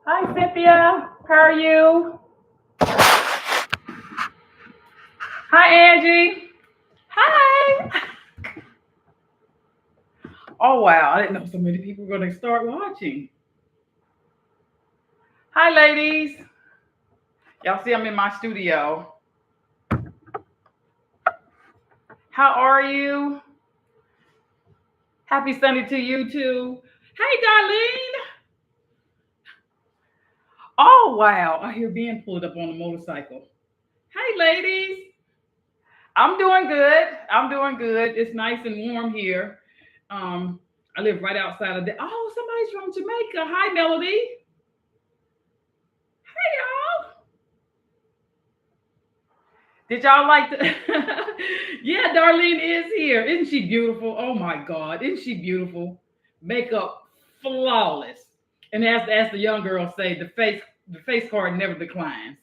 Hi, Cynthia. How are you? Hi, Angie. Hi. Oh, wow. I didn't know so many people were going to start watching. Hi, ladies. Y'all see I'm in my studio. How are you? Happy Sunday to you, too. Hey, Darlene. Oh, wow. I hear Ben pulled up on a motorcycle. Hey, ladies. I'm doing good. I'm doing good. It's nice and warm here. I live right outside of the. Oh, somebody's from Jamaica. Hi, Melody. Hey, y'all. Did y'all like the? Yeah, Darlene is here. Isn't she beautiful? Oh my God, isn't she beautiful? Makeup flawless. And as the young girls say, the face card never declines.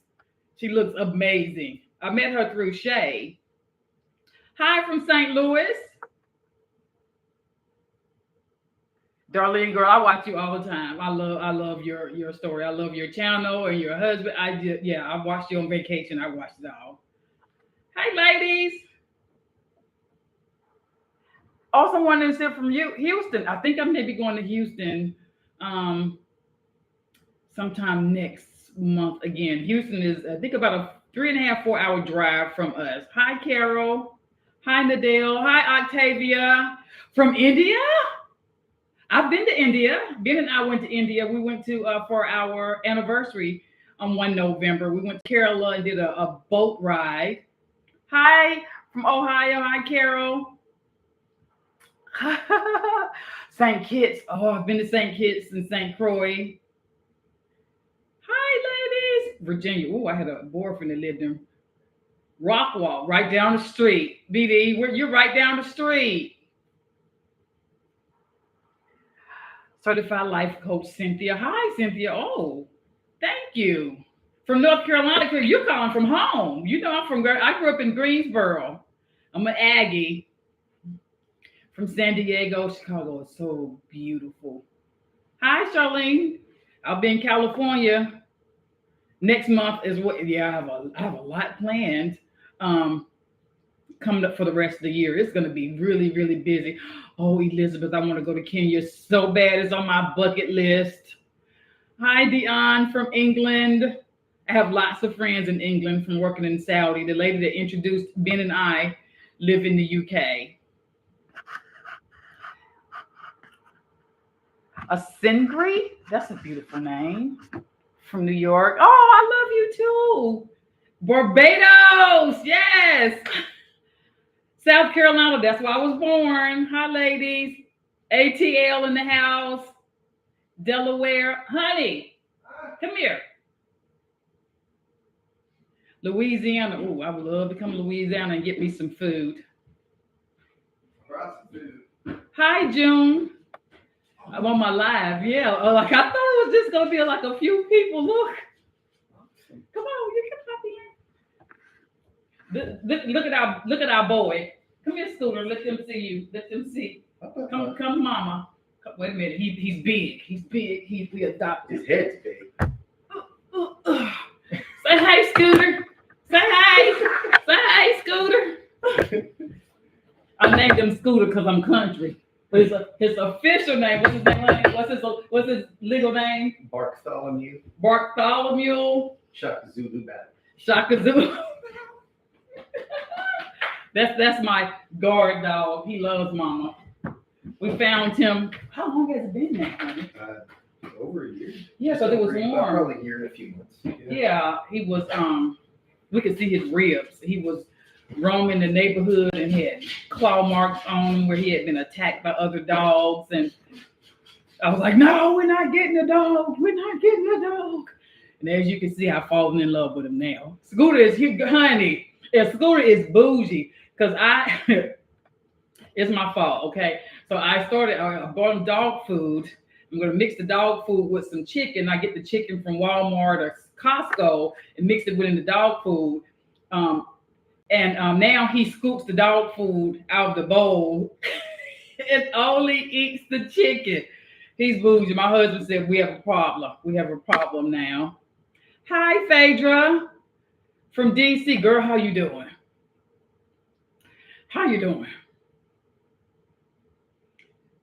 She looks amazing. I met her through Shay. Hi from St. Louis. Darlene, girl, I watch you all the time. I love your story. I love your channel and your husband. I watched you on vacation. I watched it all. Hey, ladies. Also wanted to say from you, Houston. I think I may be going to Houston um, sometime next month again. Houston is, I think, about a 3.5, 4 hour drive from us. Hi, Carol. Hi, Nadell. Hi, Octavia. From India? I've been to India. Ben and I went to India. We went to for our anniversary on 1 November. We went to Kerala and did a boat ride. Hi from Ohio. Hi, Carol. St. Kitts. Oh, I've been to St. Kitts and St. Croix. Hi, ladies. Virginia. Oh, I had a boyfriend that lived in Rockwall, right down the street. BD, you're right down the street. Certified life coach Cynthia. Hi, Cynthia. Oh, thank you. From North Carolina, because you're calling from home. You know, I grew up in Greensboro. I'm an Aggie. From San Diego. Chicago is so beautiful. Hi, Charlene. I'll be in California next month is what. Yeah, I have a lot planned. Um, Coming up for the rest of the year. It's going to be really, really busy. Oh, Elizabeth, I want to go to Kenya so bad. It's on my bucket list. Hi, Dion from England. I have lots of friends in England from working in Saudi. The lady that introduced Ben and I live in the UK. A Singri? That's a beautiful name. From New York. Oh, I love you too. Barbados. Yes. South Carolina. That's where I was born. Hi, ladies. ATL in the house. Delaware. Honey, come here. Louisiana. Oh, I would love to come to Louisiana and get me some food. Hi, June. I'm on my live. Yeah. Like I thought it was just gonna be like a few people. Look. Come on, you can pop in. Look at our boy. Come here, Scooter. Let them see you. Let them see. Come, mama. Wait a minute. He's big. He's big. We adopted. His head's big. Say hey, Scooter. Say hey. Say hey, Scooter. I named him Scooter because I'm country. But his official name, what's his name? What's his legal name? Bartholomew. Bartholomew. Shaka Zulu Battle. Shaka Zulu. That's my guard dog. He loves mama. We found him. How long has it been now, honey? Over a year. Yeah, so it was warm. Probably a year and a few months. Yeah, he was. We could see his ribs. He was roaming the neighborhood and had claw marks on him where he had been attacked by other dogs. And I was like, no, we're not getting a dog. We're not getting a dog. And as you can see, I've fallen in love with him now. Scooter is honey. Yeah, Scooter is bougie because it's my fault. Okay, so I bought him dog food. I'm going to mix the dog food with some chicken. I get the chicken from Walmart or Costco and mix it within the dog food. Now he scoops the dog food out of the bowl and only eats the chicken. He's bougie. My husband said we have a problem. We have a problem now. Hi, Phaedra from DC. Girl, how you doing? How you doing?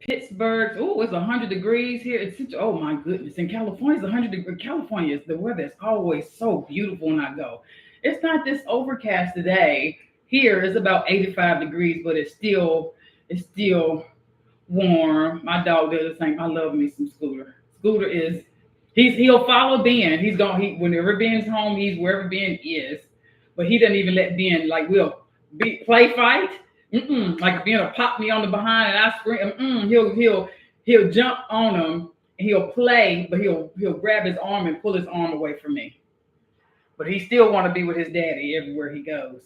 Pittsburgh. Oh, it's 100 degrees here. Oh my goodness. In California, it's 100 degrees. California, the weather is always so beautiful when I go. It's not this overcast today. Here it's about 85 degrees, but it's still warm. My dog does the same. I love me some Scooter. Scooter is he'll follow Ben. Whenever Ben's home, he's wherever Ben is. But he doesn't even let Ben like we'll play fight. Like if Ben will pop me on the behind and I scream. He'll jump on him and he'll play, but he'll grab his arm and pull his arm away from me. But he still want to be with his daddy everywhere he goes.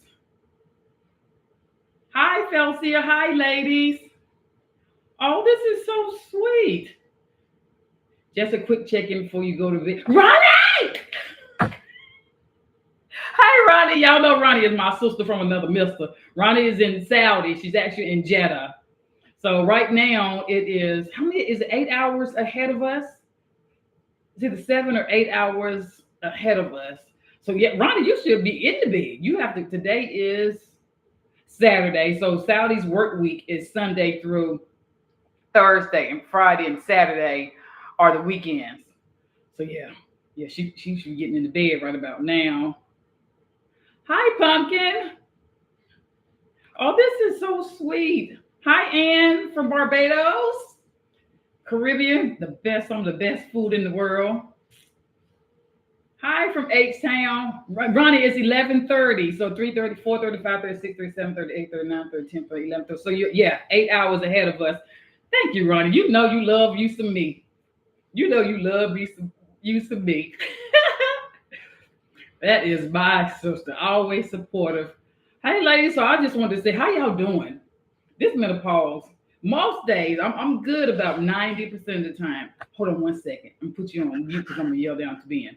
Hi, Felcia. Hi, ladies. Oh, this is so sweet. Just a quick check-in before you go to bed. Ronnie! Hi, Ronnie. Y'all know Ronnie is my sister from another mister. Ronnie is in Saudi. She's actually in Jeddah. So right now it is, how many, is it 8 hours ahead of us? It's either 7 or 8 hours ahead of us. So yeah, Ronnie, you should be in the bed. Today is Saturday. So Saudi's work week is Sunday through Thursday, and Friday and Saturday are the weekends. So yeah, she should be getting in the bed right about now. Hi, Pumpkin. Oh, this is so sweet. Hi, Ann from Barbados, Caribbean. Some of the best food in the world. Hi from H-Town. Ronnie, it's 11:30, so 3:30, 4:30, 5:30, 6:30, 7:30, 8:30, 9:30, 10:30, 11:30. So 8 hours ahead of us. Thank you, Ronnie. You know you love you some me. You know you love you some me. That is my sister, always supportive. Hey, ladies, so I just wanted to say, how y'all doing? This menopause, most days, I'm good about 90% of the time. Hold on one second. I'm going to put you on mute because I'm going to yell down to Ben.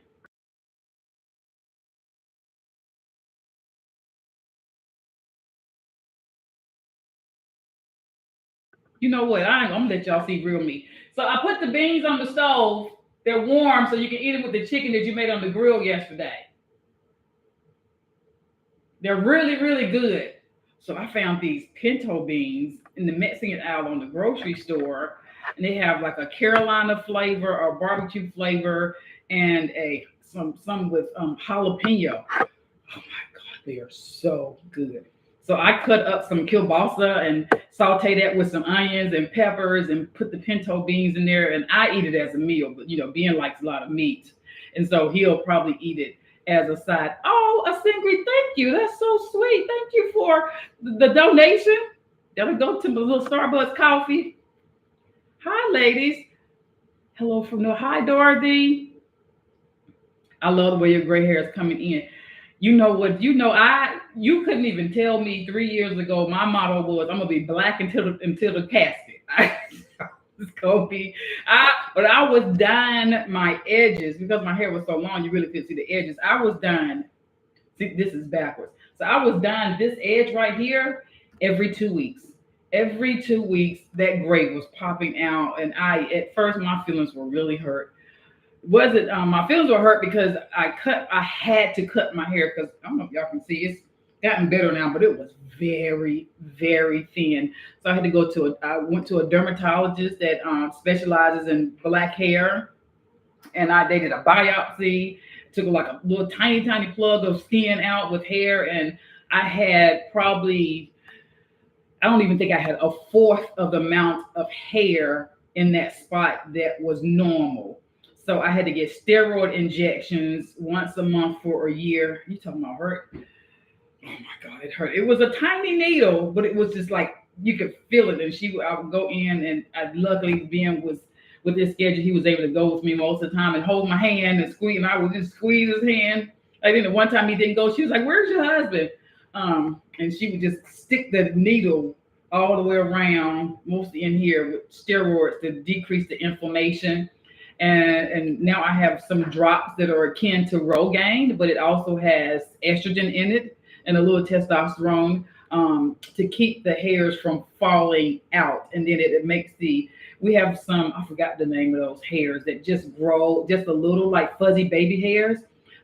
You know what? I'm going to let y'all see real me. So I put the beans on the stove. They're warm so you can eat them with the chicken that you made on the grill yesterday. They're really, really good. So I found these pinto beans in the Mexican aisle on the grocery store. And they have like a Carolina flavor or barbecue flavor and some with jalapeno. Oh my God, they are so good. So I cut up some kielbasa and saute that with some onions and peppers and put the pinto beans in there. And I eat it as a meal, but Ben likes a lot of meat. And so he'll probably eat it as a side. Oh, Asingri, thank you. That's so sweet. Thank you for the donation. That'll go to my little Starbucks coffee. Hi, ladies. Hello from Hi, Dorothy. I love the way your gray hair is coming in. You know what? You couldn't even tell me 3 years ago. My motto was, "I'm gonna be black until the casket." It's gonna be. But I was dyeing my edges because my hair was so long. You really couldn't see the edges. I was dyeing. See, this is backwards. So I was dyeing this edge right here every 2 weeks. Every 2 weeks, that gray was popping out, and at first my feelings were really hurt. My feelings were hurt because I had to cut my hair because I don't know if y'all can see, it's gotten better now, but it was very, very thin. So I had to I went to a dermatologist that specializes in black hair, and they did a biopsy, took like a little tiny, tiny plug of skin out with hair, and I had I don't even think I had a fourth of the amount of hair in that spot that was normal. So I had to get steroid injections once a month for a year. You talking about hurt? Oh my God, it hurt. It was a tiny needle, but it was just like you could feel it. And I would go in, and luckily Ben was with his schedule. He was able to go with me most of the time and hold my hand and squeeze. And I would just squeeze his hand. I think the one time he didn't go, she was like, "Where's your husband?" And she would just stick the needle all the way around, mostly in here, with steroids to decrease the inflammation. And now I have some drops that are akin to Rogaine, but it also has estrogen in it and a little testosterone. to keep the hairs from falling out. And then it makes we have some, I forgot the name of those hairs that just grow just a little like fuzzy baby hairs.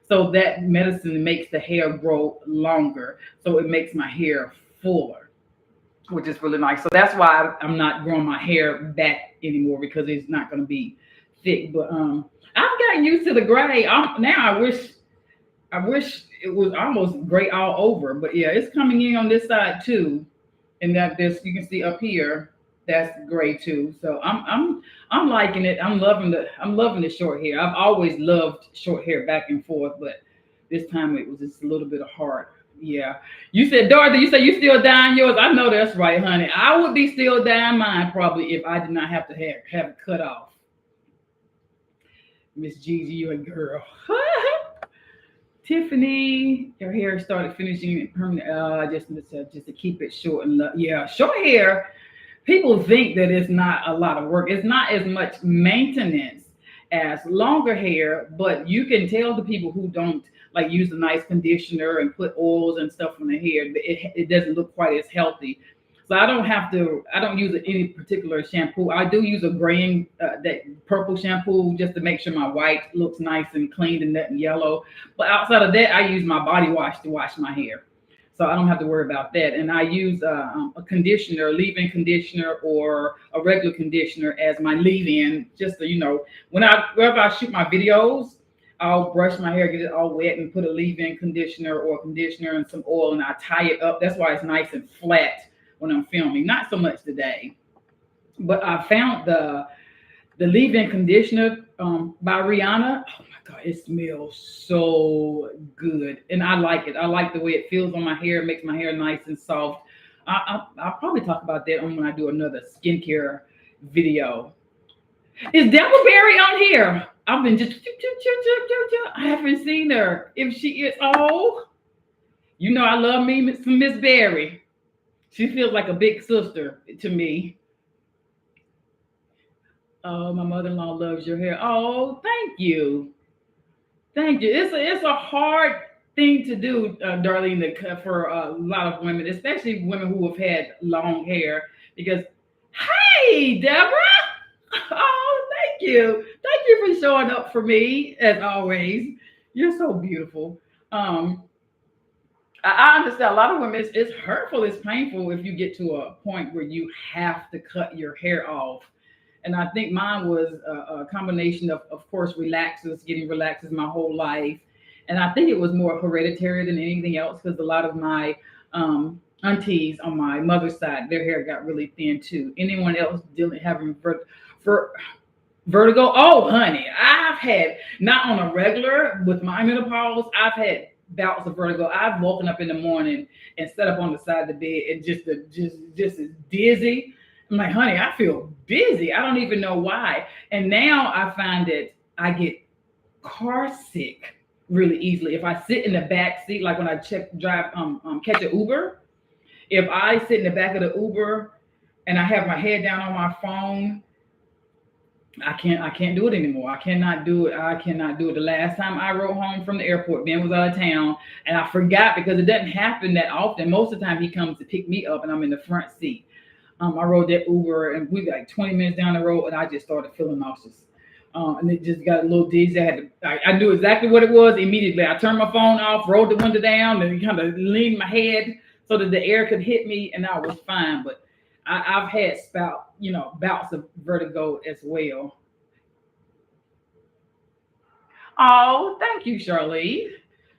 So that medicine makes the hair grow longer. So it makes my hair fuller, which is really nice. So that's why I'm not growing my hair back anymore because it's not going to be thick. But I've gotten used to the gray. Now I wish it was almost gray all over. But yeah, it's coming in on this side too, and that this you can see up here that's gray too. So I'm liking it. I'm loving the short hair. I've always loved short hair back and forth, but this time it was just a little bit hard. Yeah. You said, Dorothy, you said you still dyeing yours. I know that's right, honey. I would be still dyeing mine probably if I did not have to have it cut off. Miss Gigi, you a girl. Tiffany, your hair started finishing permanent. Just to keep it short and yeah, short hair. People think that it's not a lot of work. It's not as much maintenance as longer hair, but you can tell the people who don't like use a nice conditioner and put oils and stuff on the hair, it doesn't look quite as healthy. So I don't use any particular shampoo. I do use a graying, that purple shampoo just to make sure my white looks nice and clean and nothing yellow. But outside of that, I use my body wash to wash my hair. So I don't have to worry about that. And I use a conditioner, leave-in conditioner or a regular conditioner as my leave-in, just so whenever I shoot my videos, I'll brush my hair, get it all wet, and put a leave-in conditioner or conditioner and some oil, and I tie it up. That's why it's nice and flat when I'm filming. Not so much today, but I found the leave-in conditioner by Rihanna. Oh my God, it smells so good, and I like it. I like the way it feels on my hair. It makes my hair nice and soft. I'll probably talk about that when I do another skincare video. Is Devilberry on here? I've been just, I haven't seen her. If she is, I love me some Miss Berry. She feels like a big sister to me. Oh, my mother-in-law loves your hair. Oh, thank you. Thank you. It's a hard thing to do, Darlene, for a lot of women, especially women who have had long hair. Because, hey, Deborah. Oh, thank you. Thank you for showing up for me as always. You're so beautiful. I understand a lot of women, it's hurtful, it's painful if you get to a point where you have to cut your hair off. And I think mine was a combination of course, getting relaxers my whole life. And I think it was more hereditary than anything else because a lot of my aunties on my mother's side, their hair got really thin too. Anyone else having for vertigo? Oh, honey, I've had, not on a regular with my menopause, I've had bouts of vertigo. I've woken up in the morning and sat up on the side of the bed and just as dizzy. I'm like, honey, I feel dizzy. I don't even know why. And now I find that I get car sick really easily. If I sit in the back seat, like when I catch an Uber, if I sit in the back of the Uber and I have my head down on my phone, I can't do it anymore. I cannot do it. The last time I rode home from the airport, Ben was out of town, and I forgot because it doesn't happen that often. Most of the time he comes to pick me up and I'm in the front seat. I rode that Uber and we got like 20 minutes down the road and I just started feeling nauseous. And it just got a little dizzy. I knew exactly what it was immediately. I turned my phone off, rolled the window down, and kind of leaned my head so that the air could hit me, and I was fine. But I've had bouts of vertigo as well. Oh, thank you, Charlene.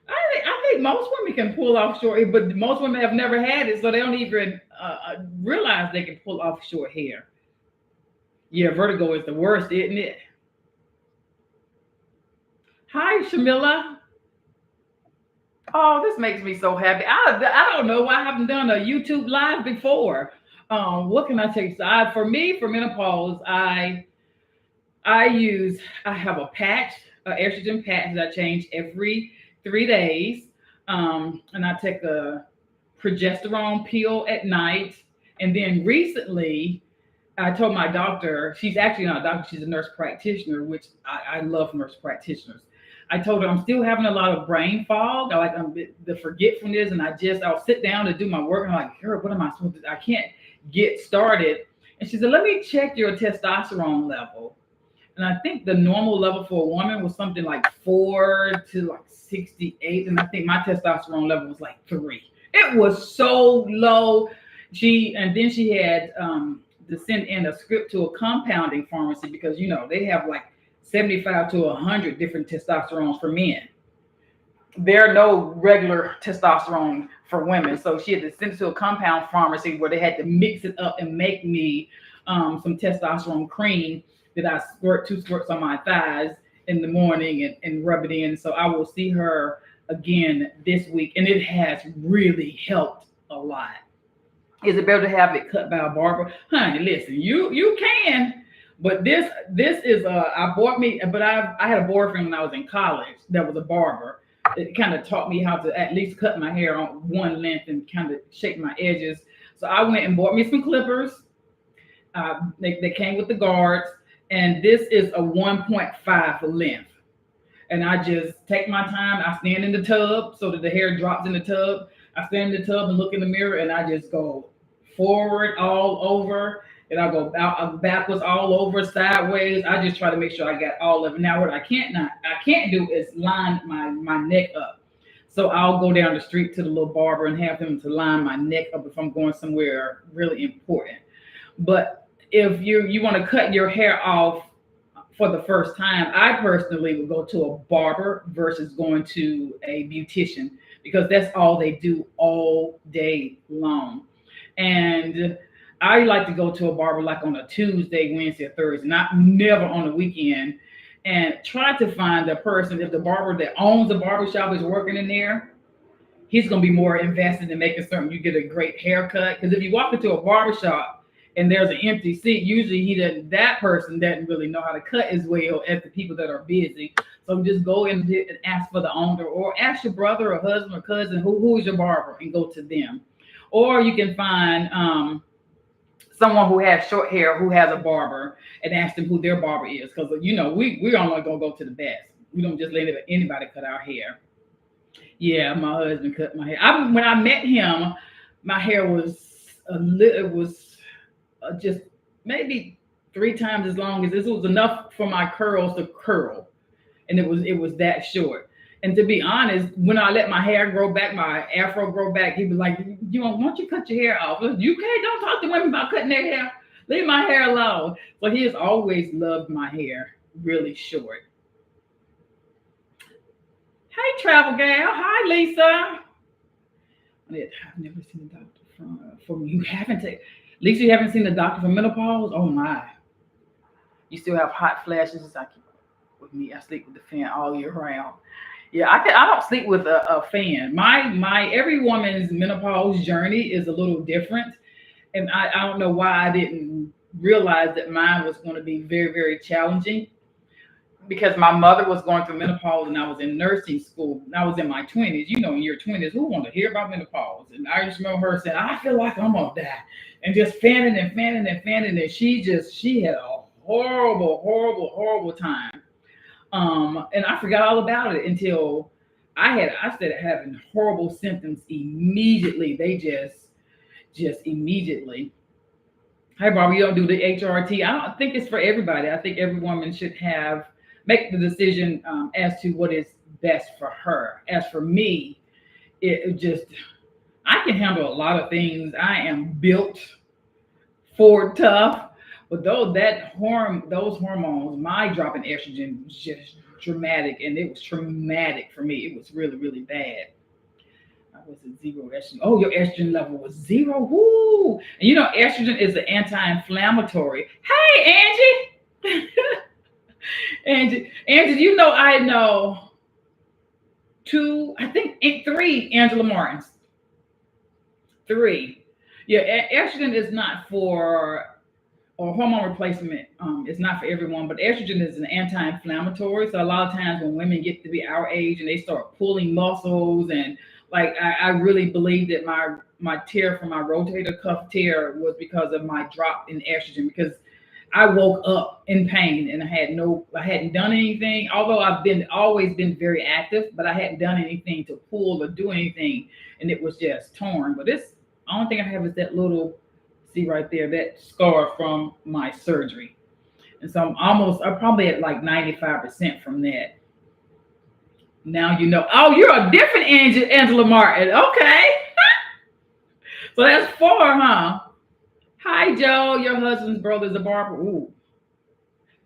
I think most women can pull off short hair, but most women have never had it, so they don't even realize they can pull off short hair. Yeah, vertigo is the worst, isn't it? Hi, Shamila. Oh, this makes me so happy. I don't know why I haven't done a YouTube live before. What can I tell you? For me, for menopause, I have a patch, estrogen patch that I change every 3 days. And I take a progesterone pill at night. And then recently, I told my doctor, she's actually not a doctor, she's a nurse practitioner, which I love nurse practitioners. I told her I'm still having a lot of brain fog. I like the forgetfulness, and I'll sit down to do my work. And I'm like, girl, what am I supposed to do? I can't get started. And she said, let me check your testosterone level. And I think the normal level for a woman was something like 4 to like 68. And I think my testosterone level was like 3. It was so low. And then she had to send in a script to a compounding pharmacy because they have like 75 to 100 different testosterones for men. There are no regular testosterone for women. So she had to send it to a compound pharmacy where they had to mix it up and make me some testosterone cream that I squirt 2 squirts on my thighs in the morning and rub it in. So I will see her again this week, and it has really helped a lot. Is it better to have it cut by a barber? Honey, listen, you can, but this is I bought me, but I had a boyfriend when I was in college that was a barber. It kind of taught me how to at least cut my hair on one length and kind of shape my edges. So I went and bought me some clippers. They came with the guards, and this is a 1.5 length. And I just take my time. I stand in the tub so that the hair drops in the tub. I stand in the tub and look in the mirror, and I just go forward all over, and I go backwards all over, sideways. I just try to make sure I got all of it. Now, what I can't do is line my neck up. So I'll go down the street to the little barber and have him to line my neck up if I'm going somewhere really important. But if you want to cut your hair off for the first time, I personally would go to a barber versus going to a beautician because that's all they do all day long. And I like to go to a barber like on a Tuesday, Wednesday, or Thursday, not never on the weekend, and try to find the person. If the barber that owns the barbershop is working in there, he's going to be more invested in making certain you get a great haircut. Because if you walk into a barbershop and there's an empty seat, usually that person doesn't really know how to cut as well as the people that are busy. So just go in and ask for the owner, or ask your brother or husband or cousin who is your barber and go to them. Or you can find someone who has short hair who has a barber and ask them who their barber is. Because we're only gonna go to the best. We don't just let anybody cut our hair. Yeah, my husband cut my hair. When I met him, my hair was just maybe 3 times as long as this. Was enough for my curls to curl, and it was that short. And to be honest, when I let my hair grow back, my afro grow back, he was like, why don't you cut your hair off? You can't, don't talk to women about cutting their hair. Leave my hair alone. So he has always loved my hair really short. Hey, travel gal. Hi, Lisa. I've never seen a doctor from you. Lisa, you haven't seen the doctor for menopause? Oh my. You still have hot flashes. It's like with me, I sleep with the fan all year round. Yeah, I don't sleep with a fan. My every woman's menopause journey is a little different, and I don't know why I didn't realize that mine was going to be very, very challenging, because my mother was going through menopause and I was in nursing school and I was in my 20s. In your 20s, who want to hear about menopause? And I just remember her saying, I feel like I'm gonna die, and just fanning and fanning and fanning, and she had a horrible, horrible, horrible time. And I forgot all about it until I started having horrible symptoms immediately. They just immediately. Hey, Barbara, you don't do the HRT. I don't think it's for everybody. I think every woman should make the decision as to what is best for her. As for me, I can handle a lot of things. I am built for tough. But those hormones, my drop in estrogen was just dramatic, and it was traumatic for me. It was really, really bad. I was at 0 estrogen. Oh, your estrogen level was 0. Woo! And estrogen is an anti-inflammatory. Hey, Angie. Angie, I know 2, I think 3 Angela Martins. 3. Yeah, estrogen is not for, or hormone replacement is not for everyone, but estrogen is an anti-inflammatory. So a lot of times when women get to be our age and they start pulling muscles, and like I really believe that my tear from my rotator cuff tear was because of my drop in estrogen, because I woke up in pain and I hadn't done anything. Although I've been always been very active, but I hadn't done anything to pull or do anything, and it was just torn. But this, only thing I have is that little, see right there, that scar from my surgery, and so I'm probably at like 95% from that. Now you know. Oh, you're a different Angela Martin. Okay, so that's four, huh? Hi, Joe. Your husband's brother's a barber. Ooh,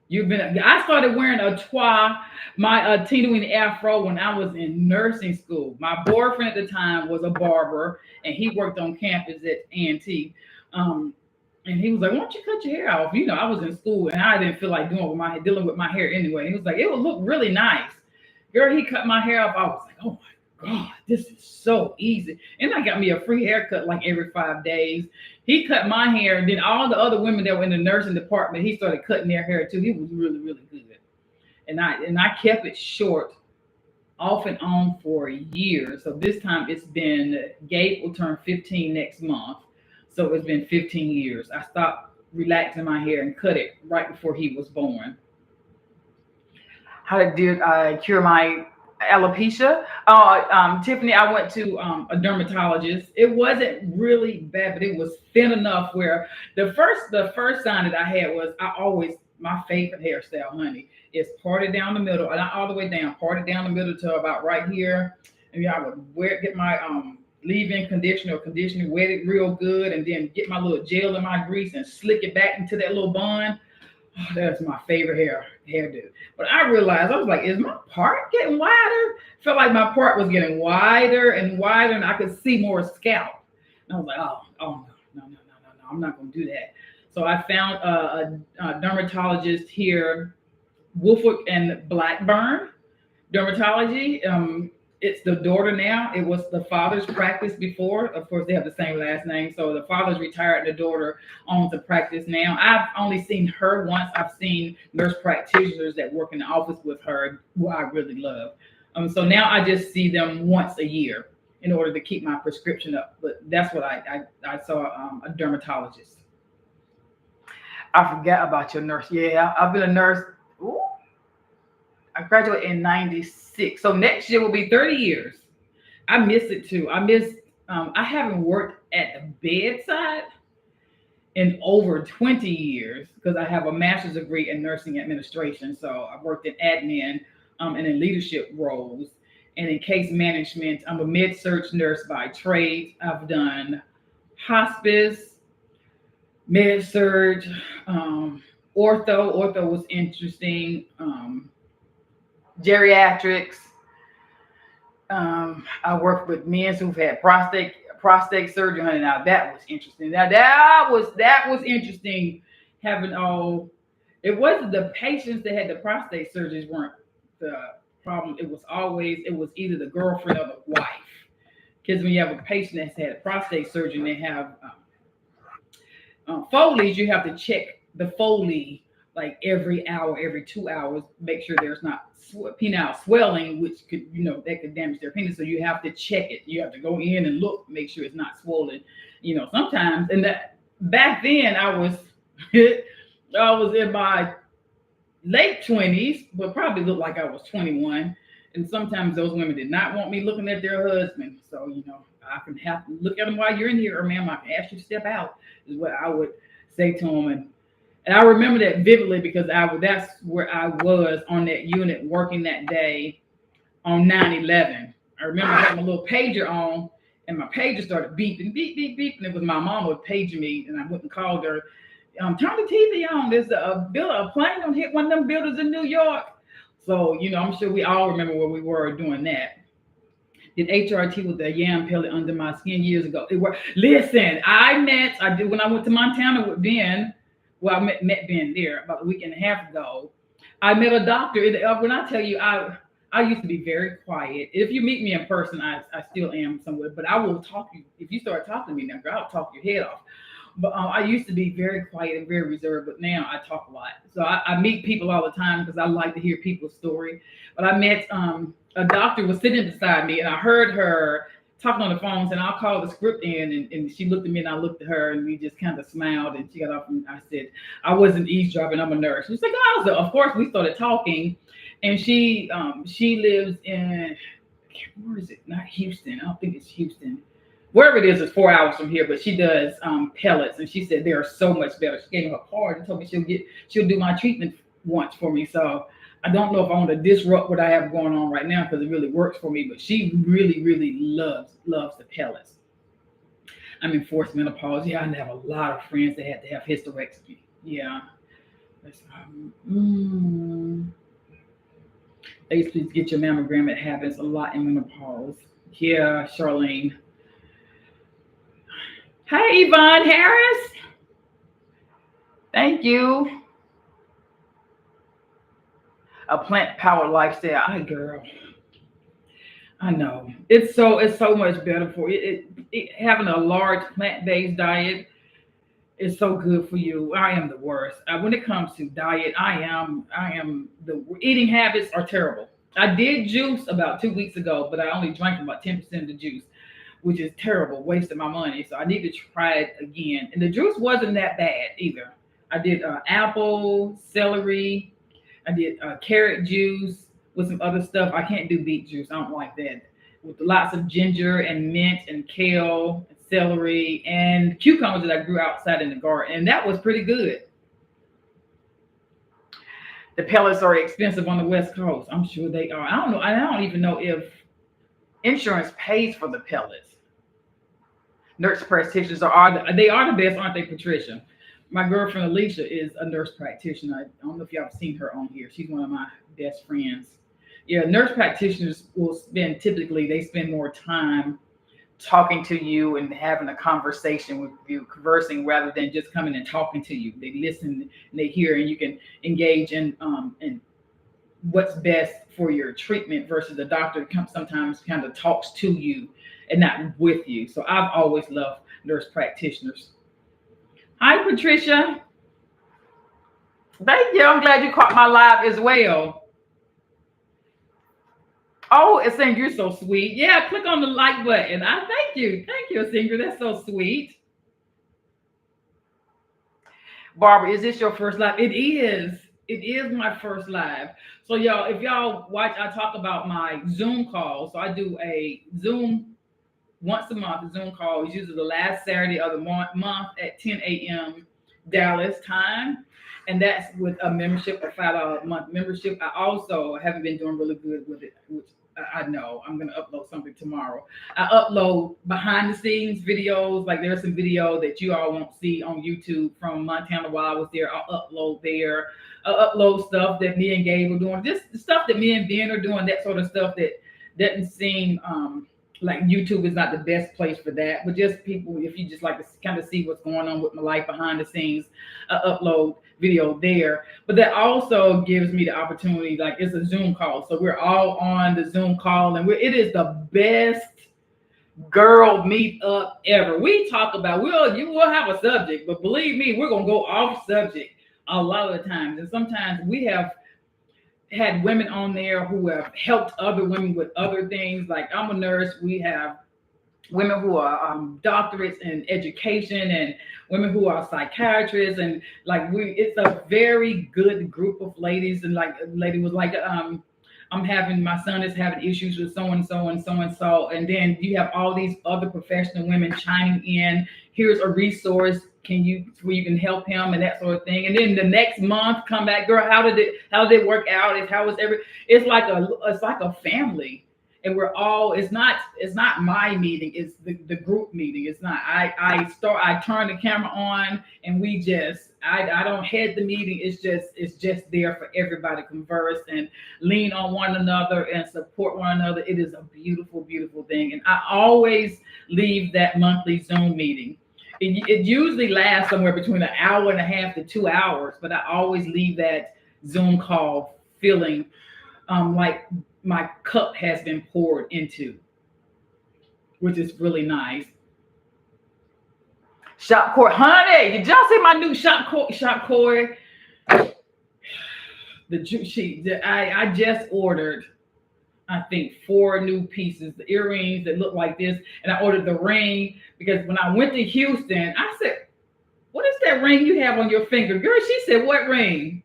you've been. I started wearing a twa, my teeny weeny afro when I was in nursing school. My boyfriend at the time was a barber, and he worked on campus at A&T. Um, and he was like, "Why don't you cut your hair off?" You know, I was in school and I didn't feel like dealing with my hair anyway. He was like, "It would look really nice." Girl, he cut my hair off. I was like, "Oh my God, this is so easy." And I got me a free haircut like every 5 days. He cut my hair, and then all the other women that were in the nursing department, he started cutting their hair too. He was really, really good. And I kept it short off and on for years. So this time it's been, Gabe will turn 15 next month. So it's been 15 years. I stopped relaxing my hair and cut it right before he was born. How did I cure my alopecia? Tiffany, I went to a dermatologist. It wasn't really bad, but it was thin enough where the first sign that I had was, I always, my favorite hairstyle, honey, is parted down the middle, and not all the way down, parted down the middle to about right here. And yeah, I would get my leave-in conditioner or conditioner, wet it real good, and then get my little gel in my grease and slick it back into that little bun. Oh, that's my favorite hairdo. But I realized, I was like, is my part getting wider? Felt like my part was getting wider and wider, and I could see more scalp. And I was like, oh no, I'm not gonna do that. So I found a dermatologist here, Woolfolk and Blackburn Dermatology. It's the daughter now. It was the father's practice before. Of course, they have the same last name. So the father's retired, the daughter owns the practice now. I've only seen her once. I've seen nurse practitioners that work in the office with her, who I really love. So now I just see them once a year in order to keep my prescription up. But that's what I saw a dermatologist. I forgot about your nurse. Yeah, I've been a nurse. Ooh, I graduated in 96. So next year will be 30 years. I miss it too. I haven't worked at the bedside in over 20 years because I have a master's degree in nursing administration. So I've worked in admin and in leadership roles and in case management. I'm a med-surg nurse by trade. I've done hospice, med-surg, ortho. Ortho was interesting. Geriatrics. I worked with men who've had prostate surgery. Honey, now that was interesting. Now that was interesting. Having all, it wasn't the patients that had the prostate surgeries weren't the problem. It was either the girlfriend or the wife. Because when you have a patient that's had prostate surgery and they have Foley's, you have to check the Foley like every hour, every 2 hours, make sure there's not penile swelling, which could, that could damage their penis. So you have to check it. You have to go in and look, make sure it's not swollen. Sometimes, and that back then I was, I was in my late 20s, but probably looked like I was 21. And sometimes those women did not want me looking at their husband. So, I can have to look at them while you're in here, or ma'am, I can ask you to step out, is what I would say to them. And I remember that vividly because that's where I was on that unit working that day on 9/11. I remember I had my little pager on, and my pager started beeping, beep, beep, beep. And it was my mom was paging me, and I went and called her. Turn the TV on. There's a plane gonna hit one of them buildings in New York. So, I'm sure we all remember where we were doing that. Did HRT with the yam pellet under my skin years ago. Listen, I did when I went to Montana with Ben. Well, I met Ben there about a week and a half ago. I met a doctor. When I tell you, I used to be very quiet. If you meet me in person, I still am somewhere, but I will talk you. If you start talking to me now, girl, I'll talk your head off. But I used to be very quiet and very reserved, but now I talk a lot. So I meet people all the time because I like to hear people's story. But I met a doctor was sitting beside me, and I heard her talking on the phone, and I'll call the script in, and she looked at me and I looked at her, and we just kind of smiled, and she got off, and I said, I wasn't eavesdropping, I'm a nurse. She's like, oh, so of course we started talking, and she lives in, where is it? Not Houston. I don't think it's Houston. Wherever it is, it's 4 hours from here. But she does pellets, and she said they are so much better. She gave me a card and told me she'll do my treatment once for me. So I don't know if I want to disrupt what I have going on right now because it really works for me. But she really, really loves the pellets. I'm in forced menopause. Yeah, I have a lot of friends that had to have hysterectomy. Yeah. Please get your mammogram. It happens a lot in menopause. Yeah, Charlene. Hey, Yvonne Harris. Thank you. A plant powered lifestyle. Hi, girl. I know. It's so much better for you. Having a large plant based diet is so good for you. I am the worst. When it comes to diet, I am the eating habits are terrible. I did juice about 2 weeks ago, but I only drank about 10% of the juice, which is terrible, wasting my money. So I need to try it again. And the juice wasn't that bad either. I did apple, celery. I did carrot juice with some other stuff. I can't do beet juice. I don't like that. With lots of ginger and mint and kale, and celery, and cucumbers that I grew outside in the garden. And that was pretty good. The pellets are expensive on the West Coast. I'm sure they are. I don't know. I don't even know if insurance pays for the pellets. Nurse practitioners they are the best, aren't they, Patricia? My girlfriend Alicia is a nurse practitioner. I don't know if y'all have seen her on here. She's one of my best friends. Yeah, nurse practitioners they spend more time talking to you and having a conversation with you, conversing rather than just coming and talking to you. They listen and they hear, and you can engage in what's best for your treatment versus the doctor sometimes kind of talks to you and not with you. So I've always loved nurse practitioners. Hi, Patricia. Thank you. I'm glad you caught my live as well. Oh, it's saying you're so sweet. Yeah, click on the like button. I thank you. Thank you, Singer. That's so sweet. Barbara, is this your first live? It is. It is my first live. So y'all, if y'all watch, I talk about my Zoom call. So I do a Zoom once a month, a Zoom call. It's usually the last Saturday of the month at 10 a.m. Dallas time. And that's with a membership, a $5 a month membership. I also haven't been doing really good with it, which I know I'm going to upload something tomorrow. I upload behind the scenes videos. Like there's some video that you all won't see on YouTube from Montana while I was there. I'll upload there. I'll upload stuff that me and Gabe are doing. Just the stuff that me and Ben are doing, that sort of stuff that doesn't seem like YouTube is not the best place for that. But just people, if you just like to kind of see what's going on with my life behind the scenes, I upload video there. But that also gives me the opportunity, like it's a Zoom call, so we're all on the Zoom call, and it is the best girl meet up ever. We talk about you will have a subject, but believe me, we're gonna go off subject a lot of the times. And sometimes we have had women on there who have helped other women with other things. Like I'm a nurse, we have women who are doctorates in education and women who are psychiatrists, and like it's a very good group of ladies. And like a lady was like, my son is having issues with so and so and so and so, and then you have all these other professional women chiming in. Here's a resource, where you can help him and that sort of thing. And then the next month come back, girl, how did it work out? It's like a family. And we're all, it's not my meeting, it's the group meeting. It's not, I turn the camera on and I don't head the meeting. It's just there for everybody to converse and lean on one another and support one another. It is a beautiful, beautiful thing. And I always leave that monthly Zoom meeting. It usually lasts somewhere between an hour and a half to 2 hours, but I always leave that Zoom call feeling like my cup has been poured into, which is really nice. Shop Core, honey, did y'all see my new Shop Core? The juice sheet that I just ordered I think 4 new pieces, the earrings that look like this, and I ordered the ring because when I went to Houston, I said, "What is that ring you have on your finger, girl?" She said, "What ring?"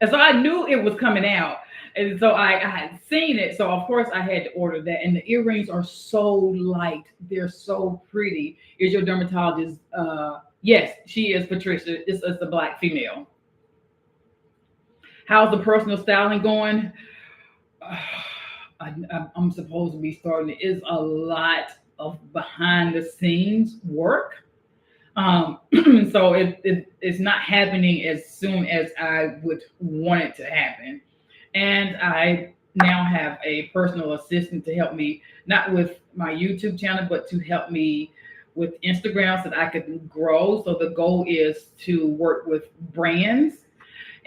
And so I knew it was coming out. And so I had seen it. So of course I had to order that. And the earrings are so light. They're so pretty. Is your dermatologist? Yes, she is Patricia. It's a black female. How's the personal styling going? I'm supposed to be starting. It's a lot of behind the scenes work. Um, so it's not happening as soon as I would want it to happen. And I now have a personal assistant to help me, not with my YouTube channel, but to help me with Instagram so that I could grow. So the goal is to work with brands,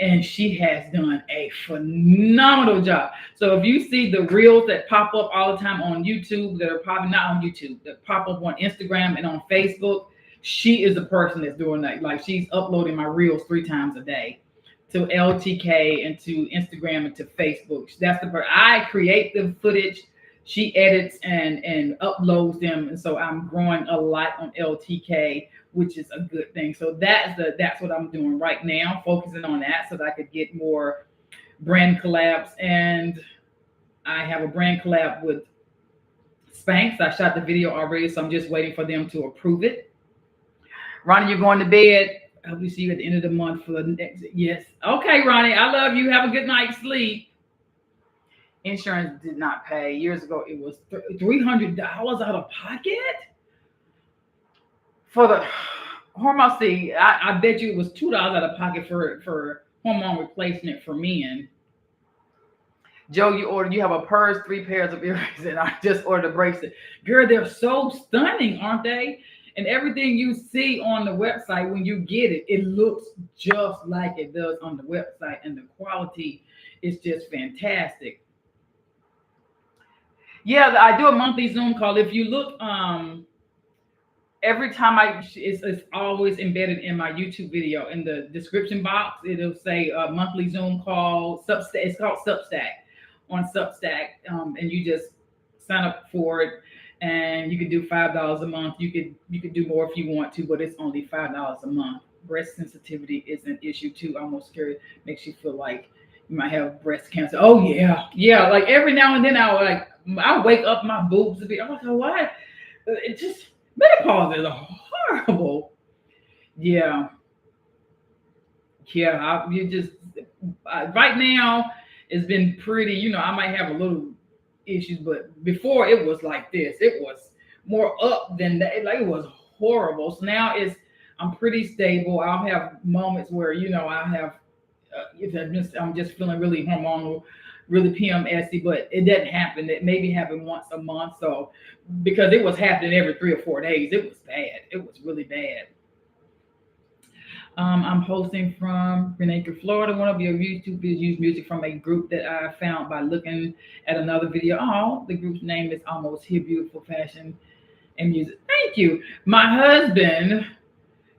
and she has done a phenomenal job. So if you see the reels that pop up all the time on YouTube, that are probably not on YouTube, that pop up on Instagram and on Facebook, she is the person that's doing that. Like she's uploading my reels 3 times a day to LTK and to Instagram and to Facebook. That's the part. I create the footage. She edits and uploads them, and so I'm growing a lot on LTK, which is a good thing. So that's what I'm doing right now, focusing on that so that I could get more brand collabs. And I have a brand collab with Spanx. I shot the video already, so I'm just waiting for them to approve it. Ronnie, you're going to bed. I hope we see you at the end of the month for the next. Yes. Okay, Ronnie. I love you. Have a good night's sleep. Insurance did not pay. Years ago, it was $300 out of pocket for the hormone. See, I bet you it was $2 out of pocket for hormone replacement for men. Joe, you have a purse, 3 pairs of earrings, and I just ordered a bracelet. Girl, they're so stunning, aren't they? And everything you see on the website when you get it, it looks just like it does on the website, and the quality is just fantastic. Yeah, I do a monthly Zoom call. If you look, every time it's always embedded in my YouTube video in the description box. It'll say monthly Zoom call. Substack. It's called Substack on Substack, and you just sign up for it, and you can do $5 a month. You could do more if you want to, but it's only $5 a month. Breast sensitivity is an issue too. Almost scared. Makes you feel like you might have breast cancer. Oh yeah, yeah. Like every now and then I wake up, my boobs will be. I'm like, why? It just menopause is horrible. Yeah, yeah. Right now it's been pretty. I might have a little issues, but before it was like this. It was more up than that. Like it was horrible. So now I'm pretty stable. I'll have moments where I have. I'm just feeling really hormonal, really PMSy, but it doesn't happen. It maybe happen once a month. So because it was happening every 3 or 4 days, it was bad. It was really bad. I'm posting from Green Acre, Florida. One of your YouTube videos use music from a group that I found by looking at another video. Oh, the group's name is Almost Here Beautiful Fashion and Music. Thank you. My husband,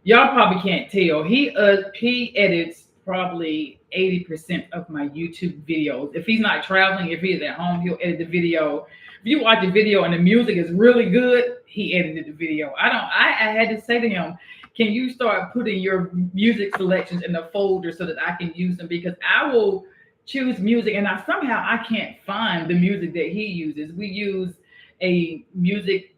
y'all probably can't tell. He edits probably 80% of my YouTube videos. If he's not traveling, if he's at home, he'll edit the video. If you watch the video and the music is really good, he edited the video. I had to say to him, can you start putting your music selections in the folder so that I can use them? Because I will choose music and I can't find the music that he uses. We use a music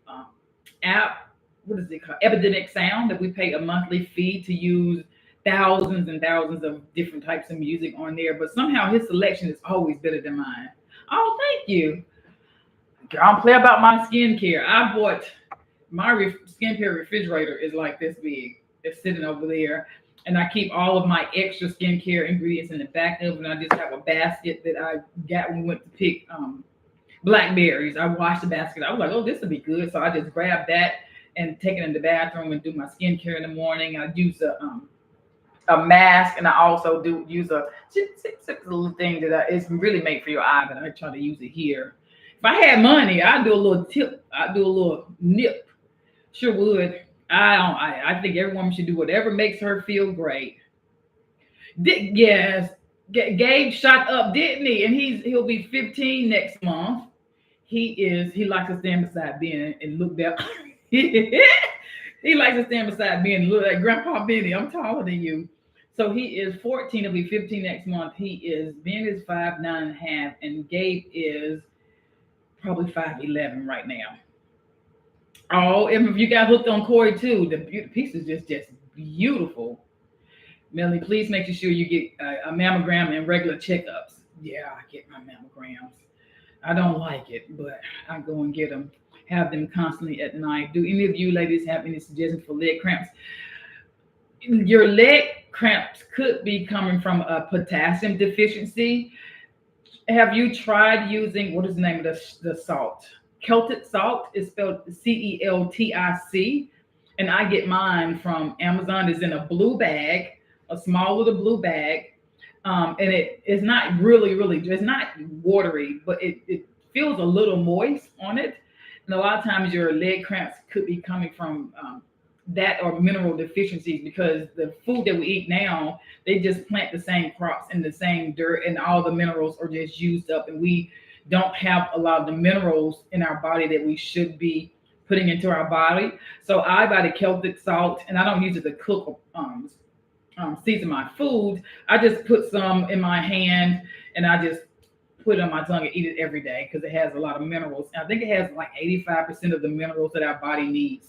app. What is it called? Epidemic Sound, that we pay a monthly fee to use thousands and thousands of different types of music on there. But somehow his selection is always better than mine. Oh, thank you. Girl, I don't play about my skincare. I bought my skincare refrigerator is like this big. It's sitting over there. And I keep all of my extra skincare ingredients in the back of it. And I just have a basket that I got when we went to pick blackberries. I washed the basket. I was like, oh, this will be good. So I just grabbed that and take it in the bathroom and do my skincare in the morning. I use a mask, and I also do use a little thing that it's really made for your eye, but I try to use it here. If I had money, I'd do a little tip. I'd do a little nip. Sure would. I think every woman should do whatever makes her feel great. Yes, Gabe shot up, didn't he? And he'll be 15 next month. He likes to stand beside Ben and look down. He likes to stand beside Ben and look like Grandpa Benny. I'm taller than you. So he is 14. He'll be 15 next month. Ben is 5'9.5", and Gabe is probably 5'11" right now. Oh, and if you got hooked on Corey too, the piece is just beautiful. Melanie, please make sure you get a mammogram and regular checkups. Yeah, I get my mammograms. I don't like it, but I go and get them. Have them constantly at night. Do any of you ladies have any suggestions for leg cramps? Your leg cramps could be coming from a potassium deficiency. Have you tried using, what is the name of the salt? Celtic salt is spelled CELTIC. And I get mine from Amazon. It's in a blue bag, a small little blue bag. And it's not really, it's not watery, but it feels a little moist on it. And a lot of times your leg cramps could be coming from that or mineral deficiencies, because the food that we eat now, they just plant the same crops in the same dirt, and all the minerals are just used up, and we don't have a lot of the minerals in our body that we should be putting into our body. So I buy the Celtic salt, and I don't use it to cook season my food. I just put some in my hand and I just put it on my tongue and eat it every day, because it has a lot of minerals. I think it has like 85% of the minerals that our body needs.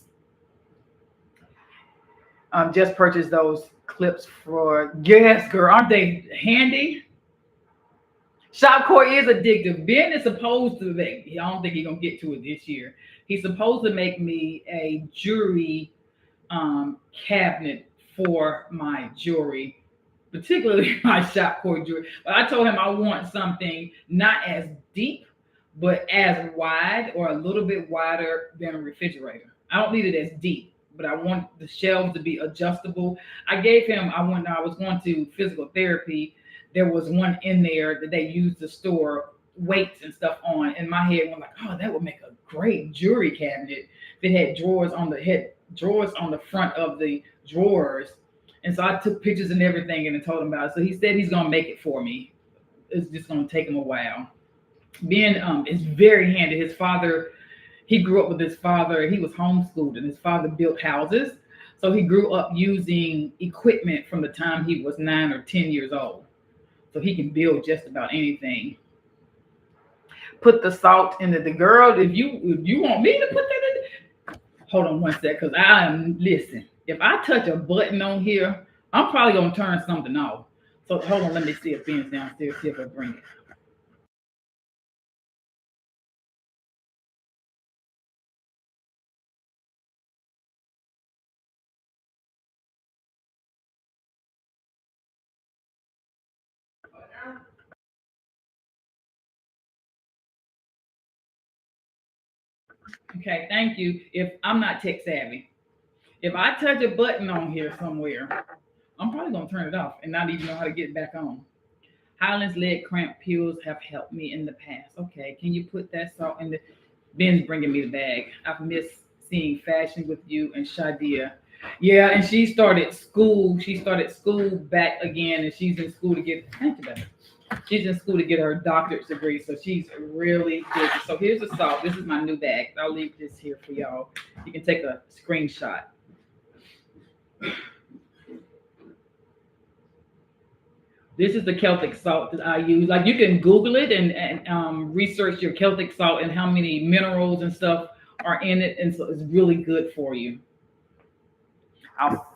Just purchased those clips for, yes, girl, aren't they handy? Shopcore is addictive. Ben is supposed to make, I don't think he's gonna get to it this year. He's supposed to make me a jewelry cabinet for my jewelry, particularly my Shopcore jewelry. But I told him I want something not as deep, but as wide or a little bit wider than a refrigerator. I don't need it as deep, but I want the shelves to be adjustable. I gave him, when I was going to physical therapy, there was one in there that they used to store weights and stuff on. And my head went like, oh, that would make a great jewelry cabinet that had drawers on the front of the drawers. And so I took pictures and everything and I told him about it. So he said he's gonna make it for me. It's just gonna take him a while. Ben is very handy. His father, he grew up with his father. He was homeschooled, and his father built houses. So he grew up using equipment from the time he was 9 or 10 years old. So he can build just about anything. Put the salt in the girl. If you want me to put that in, hold on one sec, because listen. If I touch a button on here, I'm probably gonna turn something off. So hold on, let me see if Ben's downstairs, see if I bring it. Okay, thank you. If I'm not tech savvy, if I touch a button on here somewhere, I'm probably gonna turn it off and not even know how to get it back on. Highlands leg cramp pills have helped me in the past. Okay, can you put that salt in the? Ben's bringing me the bag. I've missed seeing Fashion with You and Shadia. Yeah, and she started school. She started school back again, and she's in school to get. Thank you, baby. She's in school to get her doctorate degree, so she's really busy. So here's the salt. This is my new bag. I'll leave this here for y'all. You can take a screenshot. This is the Celtic salt that I use. Like, you can Google it and research your Celtic salt and how many minerals and stuff are in it, and so it's really good for you. I'll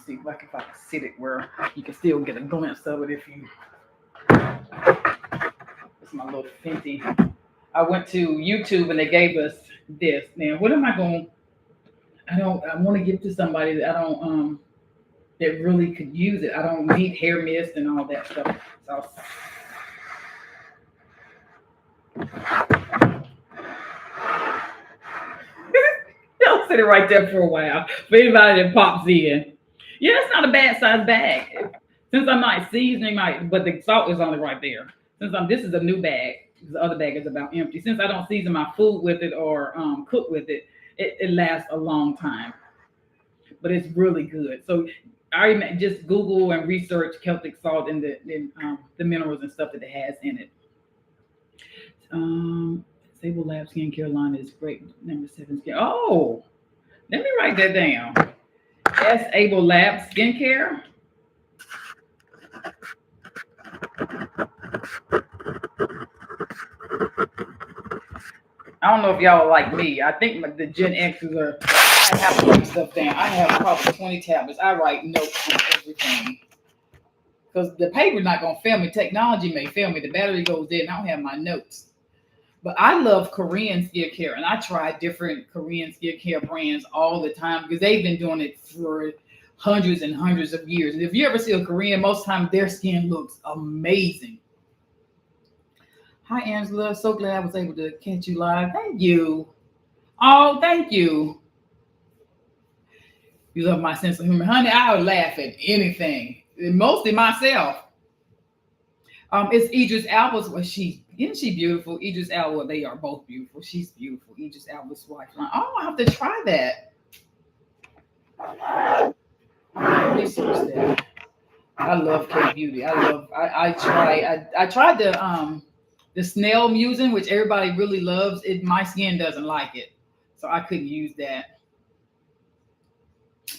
see if I can sit it where you can still get a glimpse of it if you. It's my little Fenty. I went to YouTube and they gave us this. Now, what am I going? I want to give to somebody that I don't that really could use it. I don't need hair mist and all that stuff. So I'll sit it right there for a while for anybody that pops in. Yeah, it's not a bad size bag. Since I'm not seasoning but the salt is only right there. This is a new bag. The other bag is about empty. Since I don't season my food with it or cook with it, it lasts a long time. But it's really good. So just Google and research Celtic salt and the minerals and stuff that it has in it. Um, Sable Lab Skincare line is great. Number seven skin. Oh, let me write that down. S Able Lab Skincare. I don't know if y'all are like me. I think the Gen X's are. I have to write stuff down. I have probably 20 tablets. I write notes on everything because the paper's not gonna fail me. Technology may fail me. The battery goes dead, and I don't have my notes. But I love Korean skincare, and I try different Korean skincare brands all the time because they've been doing it for hundreds and hundreds of years. And if you ever see a Korean, most of the time their skin looks amazing. Hi, Angela. So glad I was able to catch you live. Thank you. Oh, thank you. You love my sense of humor. Honey, I would laugh at anything, mostly myself. It's Idris Elba's. Well, isn't she beautiful? Idris Elba. They are both beautiful. She's beautiful. Idris Elba's wife. Oh, I have to try that. Research that. I love K beauty. I tried the snail musing, which everybody really loves. My skin doesn't like it, so I couldn't use that.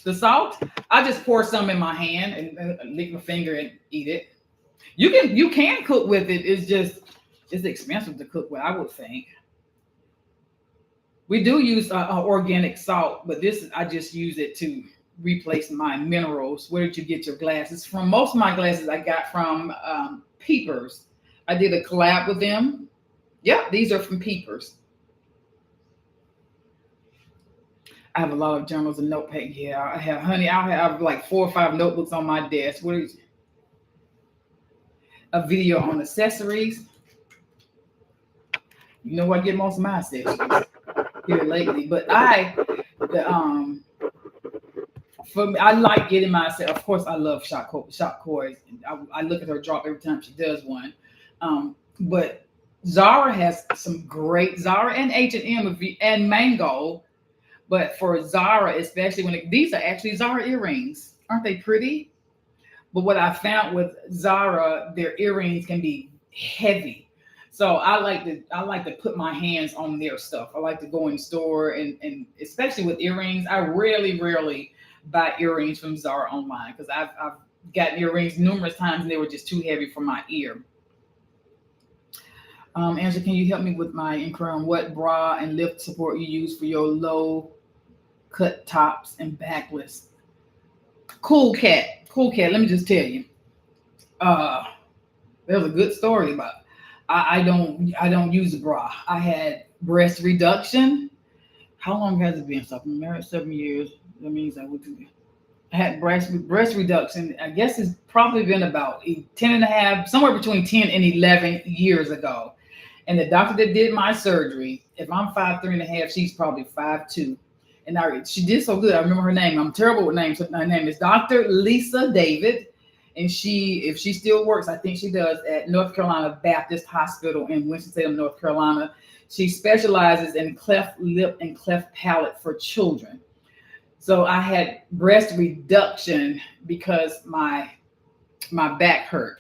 The salt, I just pour some in my hand and lick my finger and eat it. You can cook with it. It's expensive to cook with, I would think. We do use organic salt, but I just use it to replace my minerals. Where did you get your glasses from? Most of my glasses I got from Peepers. I did a collab with them. Yep, these are from Peepers. I have a lot of journals and notepad. Yeah, I have, honey. I have like 4 or 5 notebooks on my desk. What is a video on accessories? You know where I get most of my accessories here lately. But for me, I like getting myself. Of course, I love shot Corey's. I look at her drop every time she does one. But Zara has some great Zara and H&M and Mango. But for Zara, especially these are actually Zara earrings, aren't they pretty? But what I found with Zara, their earrings can be heavy. So I like to put my hands on their stuff. I like to go in store and especially with earrings, I rarely buy earrings from Zara online because I've gotten earrings numerous times and they were just too heavy for my ear. Angela, can you help me with my inquiry on what bra and lift support you use for your low cut tops and backless? Cool cat. Let me just tell you. There's a good story about. I don't use a bra. I had breast reduction. How long has it been? So I've been married 7 years. That means I had breast reduction. I guess it's probably been about 10 and a half, somewhere between 10 and 11 years ago. And the doctor that did my surgery, if I'm 5'3.5", she's probably 5'2". And she did so good. I remember her name. I'm terrible with names. Her name is Dr. Lisa David. And if she still works, I think she does at North Carolina Baptist Hospital in Winston-Salem, North Carolina. She specializes in cleft lip and cleft palate for children. So I had breast reduction because my back hurt.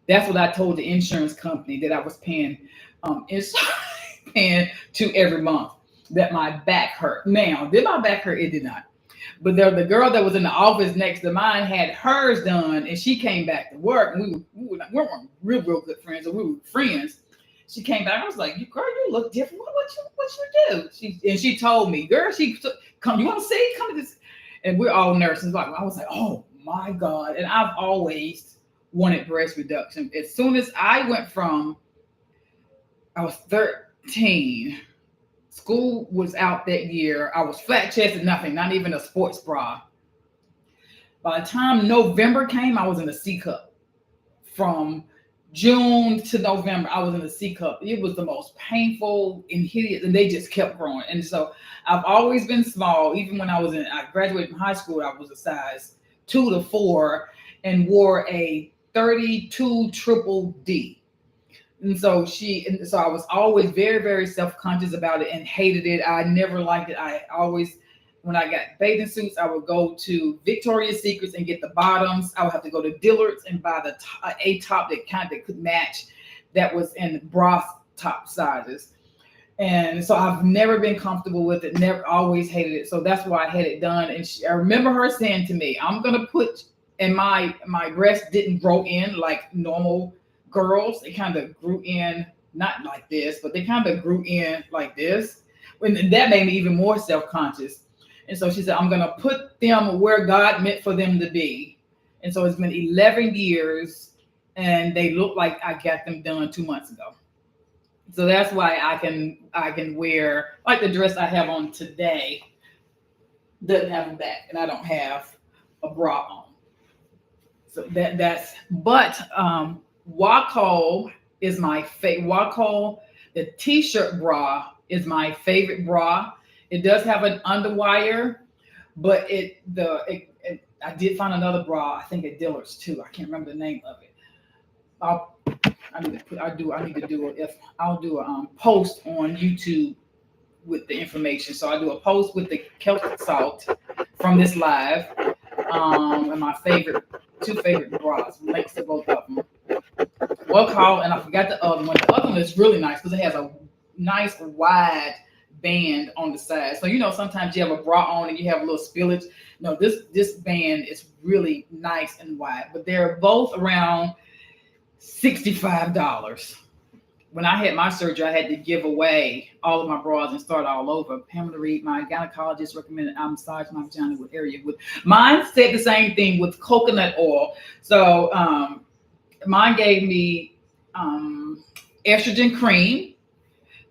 That's what I told the insurance company that I was paying paying to every month, that my back hurt. Now, did my back hurt? It did not. But the girl that was in the office next to mine had hers done, and she came back to work. And we weren't real good friends, so we were friends. She came back. I was like, "Girl, you look different. What you do?" She told me, "Girl, come. You want to see? Come to this." And we're all nurses. Like I was like, "Oh my God!" And I've always wanted breast reduction. As soon as I was 13. School was out that year. I was flat chested, nothing, not even a sports bra. By the time November came, I was in a C cup. From June to November, I was in a C cup. It was the most painful and hideous, and they just kept growing. And so I've always been small. Even when I graduated from high school, I was a size 2 to 4 and wore a 32 triple D. And so I was always very, very self-conscious about it and hated it. I never liked it. when I got bathing suits, I would go to Victoria's Secrets and get the bottoms. I would have to go to Dillard's and buy a top that kind of could match, that was in bra top sizes. And so I've never been comfortable with it, never, always hated it. So that's why I had it done. And I remember her saying to me, I'm going to put, and my breasts didn't grow in like normal girls. They kind of grew in, not like this, but they kind of grew in like this. And that made me even more self-conscious. And so she said, I'm going to put them where God meant for them to be. And so it's been 11 years and they look like I got them done 2 months ago. So that's why I can wear, like the dress I have on today doesn't have a back and I don't have a bra on. So but Waco is my favorite. Waco, the t-shirt bra is my favorite bra. It does have an underwire, but I did find another bra, I think at Dillard's too. I can't remember the name of it. I'll do a post on YouTube with the information. So I do a post with the Celtic salt from this live, and my two favorite bras. Links to both of them. Waco, and I forgot the other one. The other one is really nice because it has a nice wide band on the side. So sometimes you have a bra on and you have a little spillage. No, this band is really nice and wide. But they're both around $65. When I had my surgery, I had to give away all of my bras and start all over. Pamela Reed, my gynecologist, recommended I massage my vagina with area with. Mine said the same thing with coconut oil. So mine gave me estrogen cream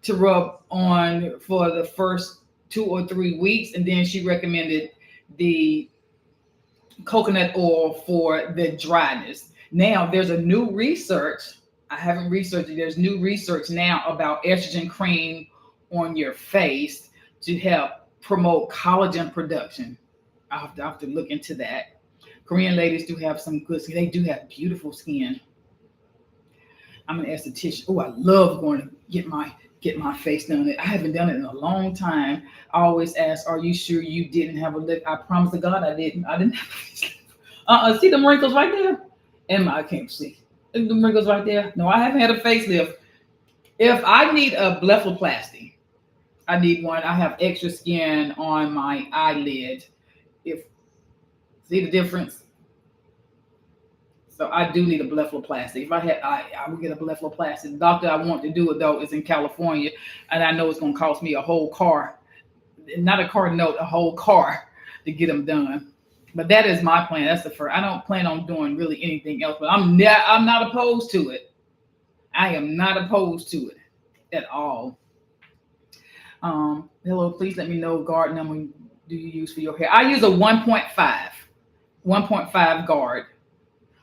to rub on for the first 2 or 3 weeks, and then she recommended the coconut oil for the dryness. Now there's a new research. I haven't researched it. There's new research now about estrogen cream on your face to help promote collagen production. I have to look into that. Korean ladies do have some good skin. They do have beautiful skin. I'm an esthetician. Oh, I love going to get my face done. I haven't done it in a long time. I always ask, "Are you sure you didn't have a lip?" I promise to God, I didn't. I didn't have a facelift. See them wrinkles right there? And I can't see. The wrinkles right there. No, I haven't had a facelift. If I need a blepharoplasty, I need one. I have extra skin on my eyelid. See the difference? So I do need a blepharoplasty. If I would get a blepharoplasty. The doctor I want to do it though is in California, and I know it's going to cost me a whole car, not a car note, a whole car to get them done. But that is my plan. That's the first. I don't plan on doing really anything else, but I'm not opposed to it. I am not opposed to it at all. Hello, please let me know guard number do you use for your hair. I use a 1.5 guard,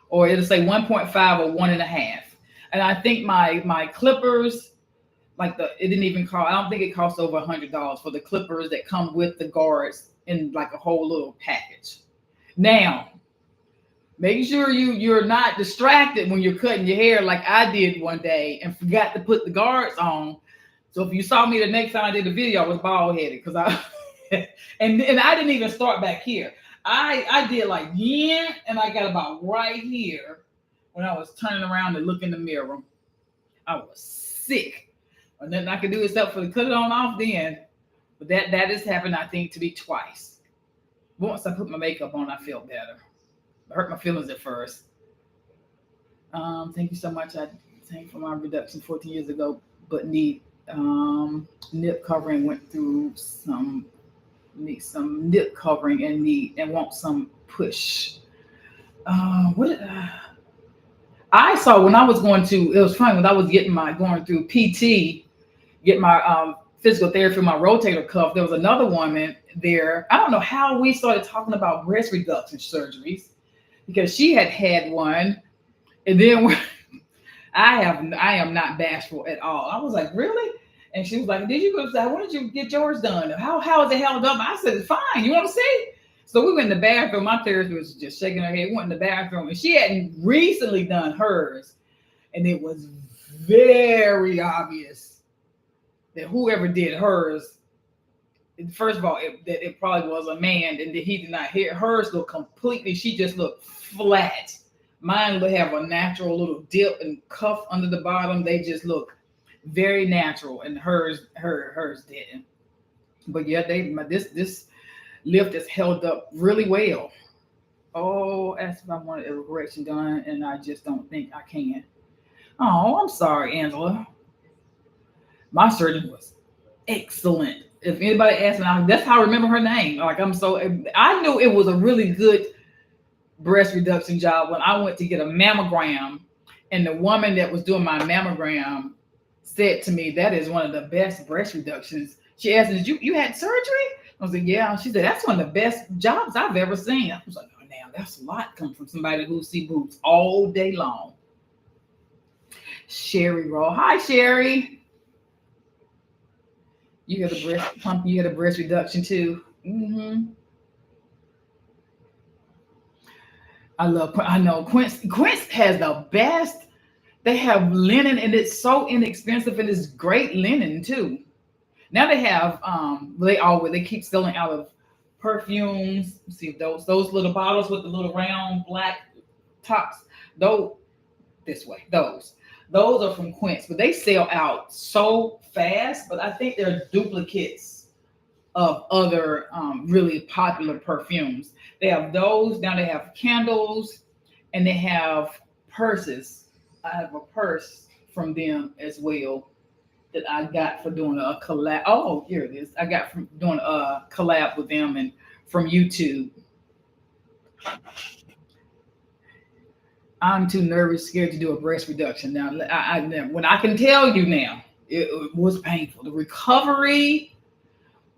or it'll say 1.5 or 1.5. And I think my clippers, it didn't even cost. I don't think it costs over $100 for the clippers that come with the guards in like a whole little package. Now, make sure you're not distracted when you're cutting your hair like I did one day and forgot to put the guards on. So if you saw me the next time I did a video, I was bald headed because and I didn't even start back here. I did and I got about right here when I was turning around to look in the mirror. I was sick. And nothing I could do except for to cut it on off then. But that has happened, I think, to me twice. Once I put my makeup on, I felt better. I hurt my feelings at first. Thank you so much. I thank for my reduction 14 years ago, but need nip covering. Went through need some nip covering and want some push. I saw when I was going to, it was funny when I was going through PT, get my physical therapy, my rotator cuff. There was another woman there. I don't know how we started talking about breast reduction surgeries because she had one, and then I am not bashful at all. I was like, really? And she was like, did you go? When did you get yours done? How is it held up? I said, fine. You want to see? So we went in the bathroom. My therapist was just shaking her head. We went in the bathroom, and she hadn't recently done hers, and it was very obvious that whoever did hers, first of all, that it probably was a man, and that he did not hear hers look completely. She just looked flat. Mine would have a natural little dip and cuff under the bottom. They just look very natural, and hers didn't. But yeah, this lift is held up really well. Oh, asked if I wanted a correction done, and I just don't think I can. Oh, I'm sorry, Angela. My surgeon was excellent. If anybody asks me, that's how I remember her name. Like I knew it was a really good breast reduction job when I went to get a mammogram, and the woman that was doing my mammogram said to me, "That is one of the best breast reductions." She asked me, "Did you had surgery?" I was like, "Yeah." She said, "That's one of the best jobs I've ever seen." I was like, "Oh, damn, that's a lot coming from somebody who see boobs all day long." Sherry Roll, hi Sherry. You got a breast pump. You got a breast reduction too. I know Quince has the best. They have linen and it's so inexpensive and it's great linen too. Now they have they keep selling out of perfumes. Let's see if those little bottles with the little round black tops. Those this way. Those are from Quince, but they sell out so fast. But I think they're duplicates of other really popular perfumes. They have those. Now they have candles, and they have purses. I have a purse from them as well that I got for doing a collab. Oh, here it is. I got from doing a collab with them and from YouTube. I'm too nervous, scared to do a breast reduction. Now, when I can tell you now, it was painful. The recovery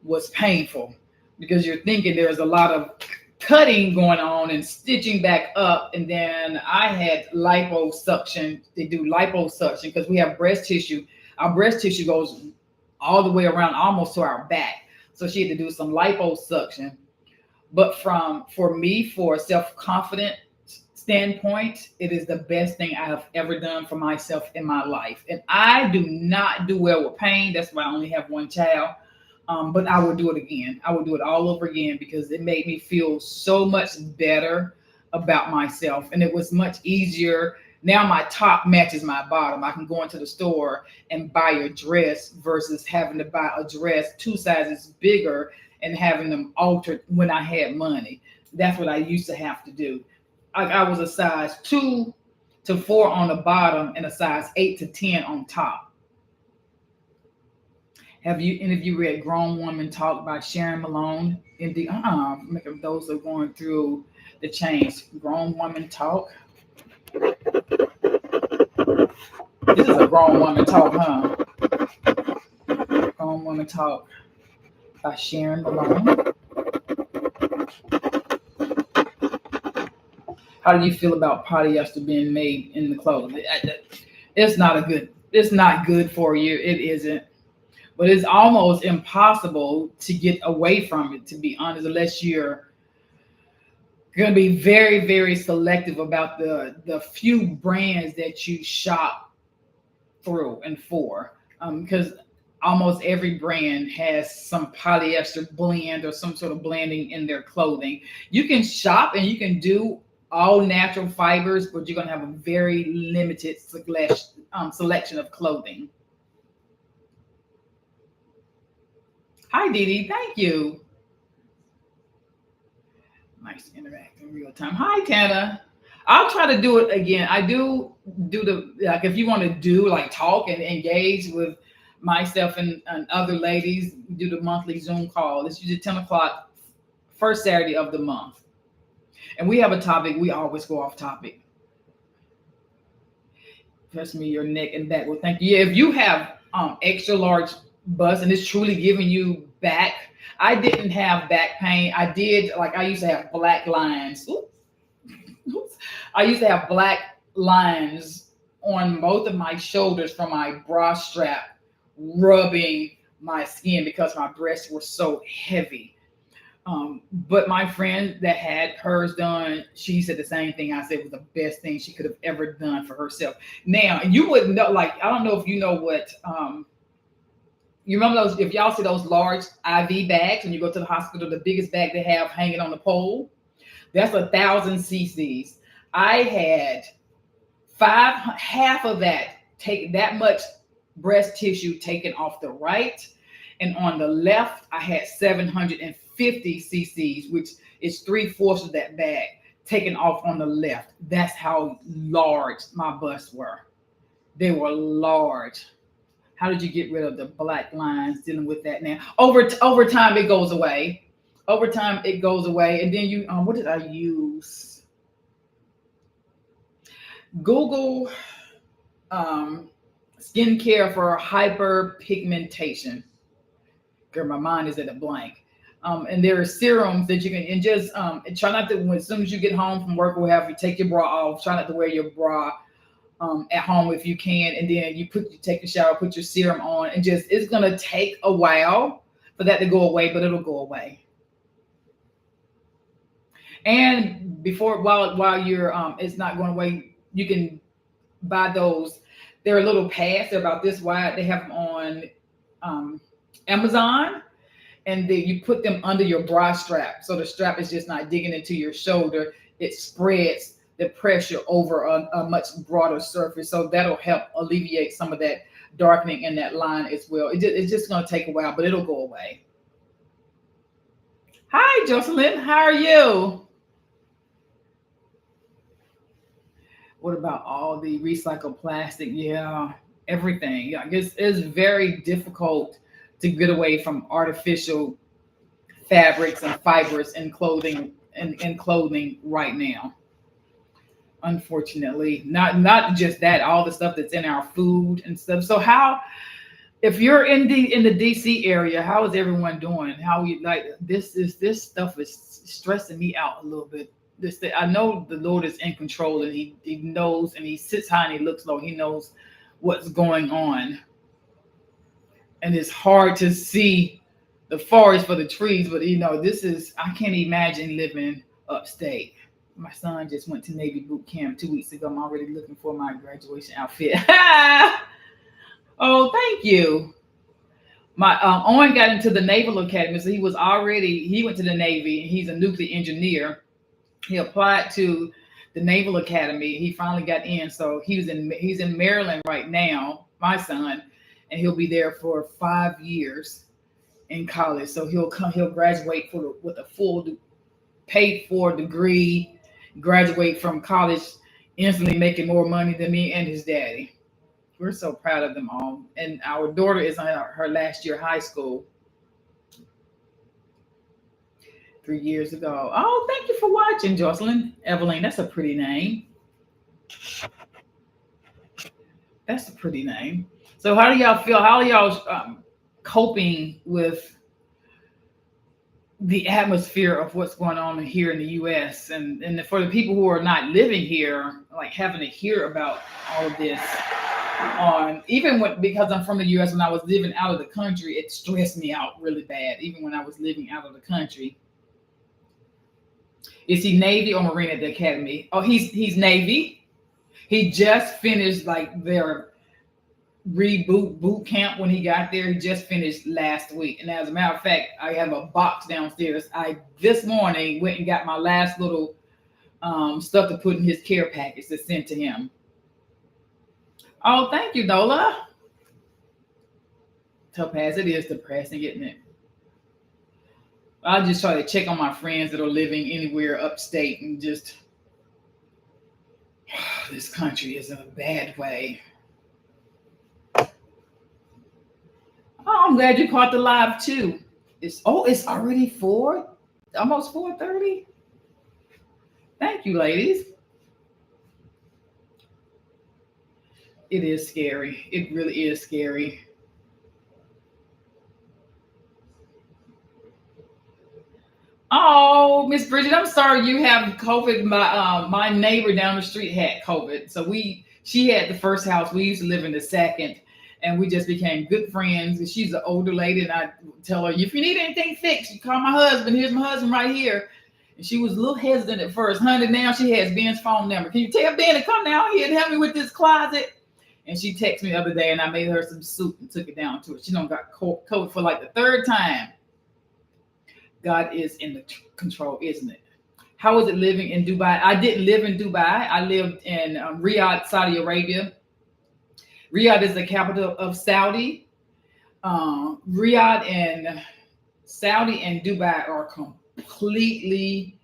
was painful because you're thinking there's a lot of cutting going on and stitching back up. And then I had liposuction. They do liposuction because we have breast tissue. Our breast tissue goes all the way around almost to our back. So she had to do some liposuction. But for me, for self-confident standpoint, it is the best thing I have ever done for myself in my life. And I do not do well with pain. That's why I only have one child. But I would do it again. I would do it all over again because it made me feel so much better about myself. And it was much easier. Now my top matches my bottom. I can go into the store and buy a dress versus having to buy a dress 2 sizes bigger and having them altered when I had money. That's what I used to have to do. I was a size 2 to 4 on the bottom and a size 8 to 10 on top. Have you any of you read Grown Woman Talk by Sharon Malone? In the those are going through the change. Grown Woman Talk. This is a Grown Woman Talk, huh? Grown Woman Talk by Sharon Malone. How do you feel about polyester being made in the clothes? It's not good for you. It isn't. But it's almost impossible to get away from it, to be honest, unless you're going to be very, very selective about the few brands that you shop through and for. Because almost every brand has some polyester blend or some sort of blending in their clothing. You can shop and you can do all natural fibers, but you're going to have a very limited selection of clothing. Hi, Dee Dee. Thank you. Nice to interact in real time. Hi, Tana. I'll try to do it again. I do the, like, if you want to do like talk and engage with myself and other ladies, do the monthly Zoom call. It's usually 10 o'clock, first Saturday of the month. And we have a topic. We always go off topic. Press me your neck and back. Well, thank you. Yeah, if you have extra large bust and it's truly giving you back. I didn't have back pain. I used to have black lines. Oops. I used to have black lines on both of my shoulders from my bra strap rubbing my skin because my breasts were so heavy. But my friend that had hers done, she said the same thing I said was the best thing she could have ever done for herself. Now, you wouldn't know, like, I don't know if you know what You remember those? If y'all see those large IV bags when you go to the hospital, the biggest bag they have hanging on the pole, that's 1,000 cc's. I had half of that, take that much breast tissue taken off the right, and on the left I had 750 cc's, which is 3/4 of that bag taken off on the left. That's how large my busts were. They were large. How did you get rid of the black lines dealing with that now? Over time it goes away. Over time it goes away. And then you what did I use? Google skincare for hyperpigmentation. Girl, my mind is at a blank. And there are serums that you can, and just try not to, as soon as you get home from work or whatever, you take your bra off. Try not to wear your bra at home if you can, and then you take a shower, put your serum on, and just, it's gonna take a while for that to go away, but it'll go away. And while you're it's not going away, you can buy those. They're a little pads. They're about this wide. They have them on Amazon, and then you put them under your bra strap, so the strap is just not digging into your shoulder. It spreads the pressure over a much broader surface, so that'll help alleviate some of that darkening in that line as well. It's just going to take a while, but it'll go away. Hi, Jocelyn. How are you? What about all the recycled plastic? Yeah, everything. Yeah, it's very difficult to get away from artificial fabrics and fibers in clothing right now. Unfortunately, not just that, all the stuff that's in our food and stuff. So how, if you're in the DC area, how is everyone doing? How you like this stuff is stressing me out a little bit. I know the Lord is in control, and he knows, and he sits high and he looks low. He knows what's going on. And it's hard to see the forest for the trees, but I can't imagine living upstate. My son just went to Navy boot camp 2 weeks ago. I'm already looking for my graduation outfit. Oh, thank you. My Owen got into the Naval Academy, so he went to the Navy, and he's a nuclear engineer. He applied to the Naval Academy. He finally got in, so he's in Maryland right now, my son, and he'll be there for 5 years in college. So he'll graduate with a full paid for degree, graduate from college, instantly making more money than me and his daddy. We're so proud of them all. And our daughter is on her last year of high school. 3 years ago. Oh, thank you for watching, Jocelyn. Evelyn, that's a pretty name. That's a pretty name. So how do y'all feel? How are y'all coping with the atmosphere of what's going on here in the U.S. and for the people who are not living here, like having to hear about all of this because I'm from the U.S. When I was living out of the country, it stressed me out really bad. Even when I was living out of the country. Is he Navy or Marine at the academy? Oh, he's Navy. He just finished like their reboot boot camp when he got there. He just finished last week. And as a matter of fact, I have a box downstairs. I this morning went and got my last little stuff to put in his care package to send to him. Oh, thank you, Nola. Topaz, it is depressing, isn't it? I'll just try to check on my friends that are living anywhere upstate and just this country is in a bad way. Oh, I'm glad you caught the live too. It's already almost 4:30. Thank you, ladies. It is scary. It really is scary. Oh, Miss Bridget, I'm sorry you have COVID. My neighbor down the street had COVID. So she had the first house. We used to live in the second. And we just became good friends. And she's an older lady, and I tell her, if you need anything fixed, you call my husband. Here's my husband right here. And she was a little hesitant at first. Honey, now she has Ben's phone number. Can you tell Ben to come down here and help me with this closet? And she texted me the other day, and I made her some soup and took it down to her. She done got COVID for like the third time. God is in the control, isn't it? How was it living in Dubai? I didn't live in Dubai. I lived in Riyadh, Saudi Arabia. Riyadh is the capital of Saudi. Riyadh and Saudi and Dubai are completely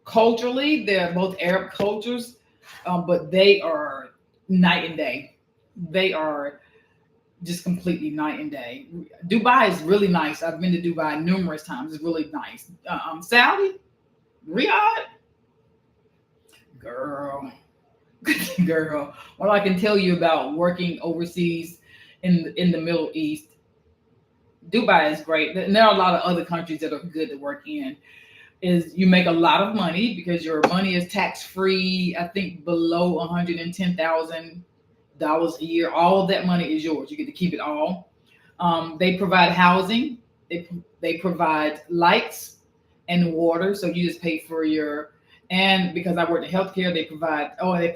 culturally, they're both Arab cultures, but they are night and day. They are just completely night and day. Dubai is really nice. I've been to Dubai numerous times. It's really nice. Saudi, Riyadh, girl, girl. What I can tell you about working overseas in the Middle East, Dubai is great. And there are a lot of other countries that are good to work in. Is you make a lot of money because your money is tax free. I think below $110,000 a year. All of that money is yours. You get to keep it all. They provide housing. They provide lights and water. So you just pay for your, and because I work in healthcare, they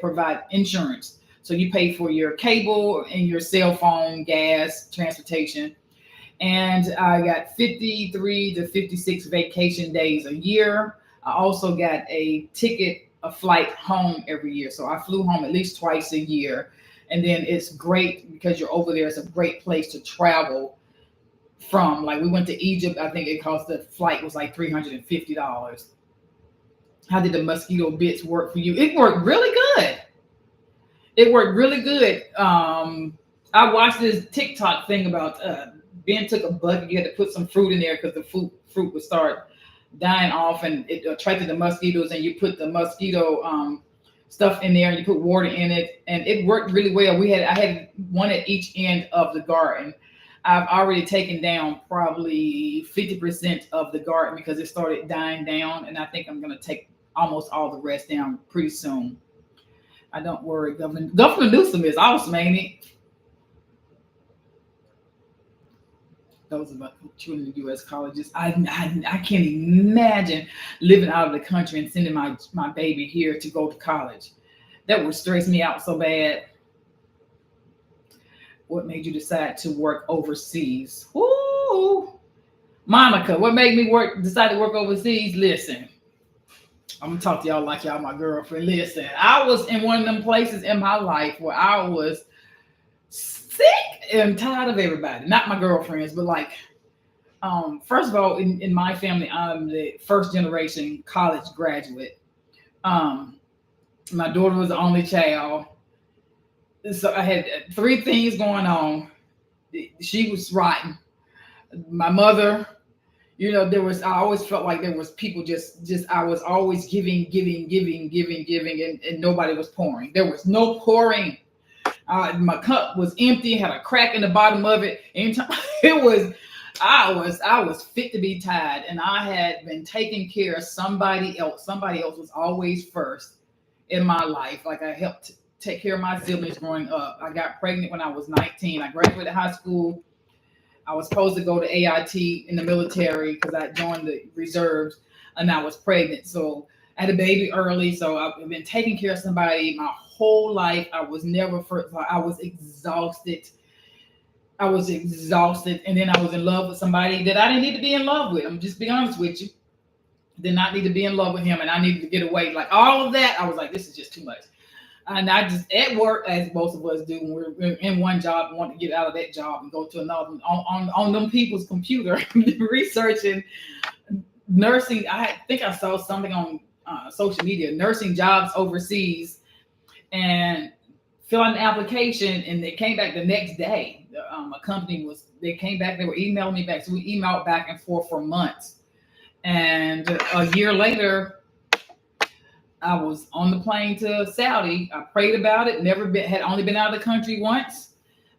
provide insurance. So you pay for your cable and your cell phone, gas, transportation. And I got 53 to 56 vacation days a year. I also got a flight home every year. So I flew home at least twice a year. And then it's great because you're over there. It's a great place to travel from. Like we went to Egypt. I think it cost, the flight was like $350. How did the mosquito bits work for you? It worked really good. It worked really good. I watched this TikTok thing about Ben took a bucket. You had to put some fruit in there because the fruit would start dying off, and it attracted the mosquitoes. And you put the mosquito stuff in there, and you put water in it, and it worked really well. I had one at each end of the garden. I've already taken down probably 50% of the garden because it started dying down, and I think I'm going to take almost all the rest down pretty soon. I don't worry. Governor Newsom is awesome, ain't it? Those of us children in the U.S. colleges, I can't imagine living out of the country and sending my baby here to go to college. That would stress me out so bad. What made you decide to work overseas? Ooh, Monica, what made me decide to work overseas? Listen, I'm gonna talk to y'all like y'all my girlfriend. Listen, I was in one of them places in my life where I was sick and tired of everybody. Not my girlfriends, but like, first of all, in my family, I'm the first generation college graduate. My daughter was the only child. So I had three things going on. She was rotten. My mother, I always felt like there was people I was always giving, and nobody was pouring. There was no pouring. My cup was empty, had a crack in the bottom of it. Anytime I was fit to be tied, and I had been taking care of somebody else. Somebody else was always first in my life. Like I helped take care of my siblings growing up. I got pregnant when I was 19. I graduated high school. I was supposed to go to AIT in the military because I joined the reserves, and I was pregnant. So I had a baby early. So I've been taking care of somebody my whole life. I was never first. I was exhausted. And then I was in love with somebody that I didn't need to be in love with. I'm just being honest with you. Did not need to be in love with him, and I needed to get away. Like all of that, I was like, this is just too much. And I just, at work, as most of us do, when we're in one job, want to get out of that job and go to another, on them people's computer, researching nursing. I think I saw something on social media, nursing jobs overseas, and fill out an application, and they came back the next day. They came back, they were emailing me back. So we emailed back and forth for months. And a year later, I was on the plane to Saudi. I prayed about it. Had only been out of the country once.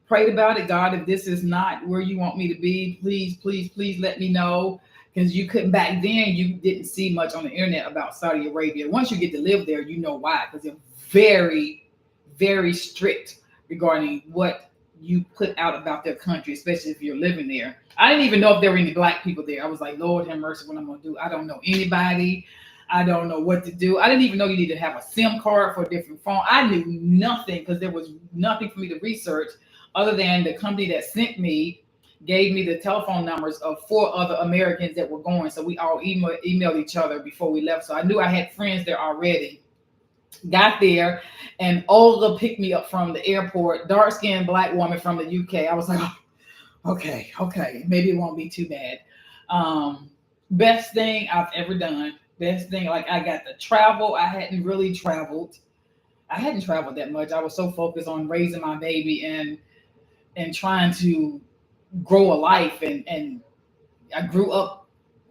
Prayed about it. God, if this is not where you want me to be, please let me know. Because back then, you didn't see much on the internet about Saudi Arabia. Once you get to live there, you know why. Because they're very, very strict regarding what you put out about their country, especially if you're living there. I didn't even know if there were any black people there. I was like, Lord have mercy, what I'm going to do. I don't know anybody. I don't know what to do. I didn't even know you need to have a SIM card for a different phone. I knew nothing because there was nothing for me to research other than the company that sent me gave me the telephone numbers of 4 other Americans that were going. So we all emailed each other before we left. So I knew I had friends there already. Got there, and Olga picked me up from the airport, dark skinned black woman from the UK. I was like, oh, okay, maybe it won't be too bad. Best thing I've ever done. Best thing, like I got to travel. I hadn't really traveled. I hadn't traveled that much. I was so focused on raising my baby and trying to grow a life. And I grew up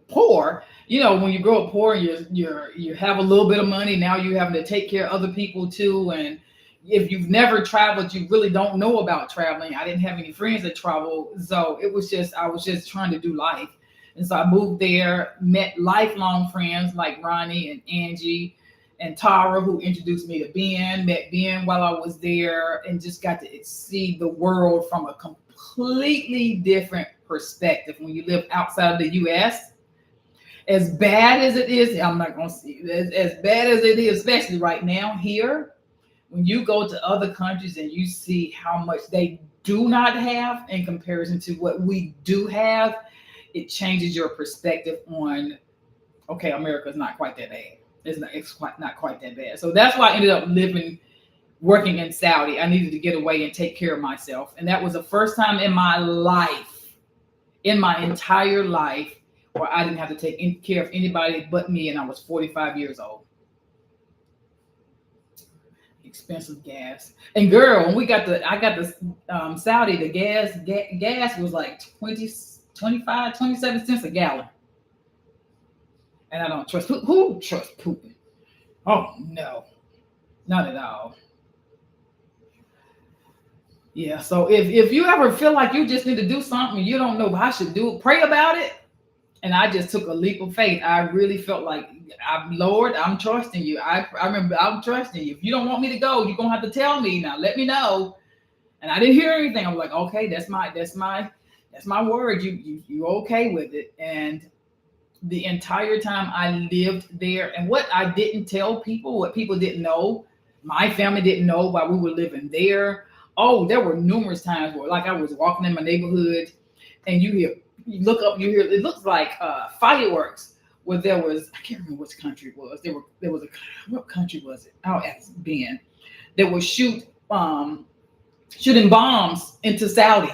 poor. You know, when you grow up poor, you have a little bit of money. Now you're having to take care of other people too. And if you've never traveled, you really don't know about traveling. I didn't have any friends that travel, so it was just I was just trying to do life. And so I moved there, met lifelong friends like Ronnie and Angie and Tara, who introduced me to Ben. Met Ben while I was there, and just got to see the world from a completely different perspective. When you live outside of the U.S., as bad as it is, I'm not going to see it, as bad as it is, especially right now here, when you go to other countries and you see how much they do not have in comparison to what we do have, it changes your perspective on, okay, America's not quite that bad. It's not quite that bad. So that's why I ended up working in Saudi. I needed to get away and take care of myself. And that was the first time in my life, in my entire life, where I didn't have to take care of anybody but me, and I was 45 years old. Expensive gas. And girl, when I got the Saudi, the gas was like 25, 27 cents a gallon. And I don't trust who trusts Putin? Oh no, not at all. Yeah, so if you ever feel like you just need to do something you don't know I should do, pray about it. And I just took a leap of faith. I really felt like, Lord, I'm trusting you. I remember I'm trusting you. If you don't want me to go, you're gonna have to tell me now. Let me know. And I didn't hear anything. I was like, okay, that's my word. You okay with it? And the entire time I lived there, and what I didn't tell people, what people didn't know, my family didn't know while we were living there. Oh, there were numerous times where, like, I was walking in my neighborhood, and you look up, you hear, it looks like fireworks. Where there was, I can't remember which country it was. What country was it? I'll ask Ben. That was shooting bombs into Saudi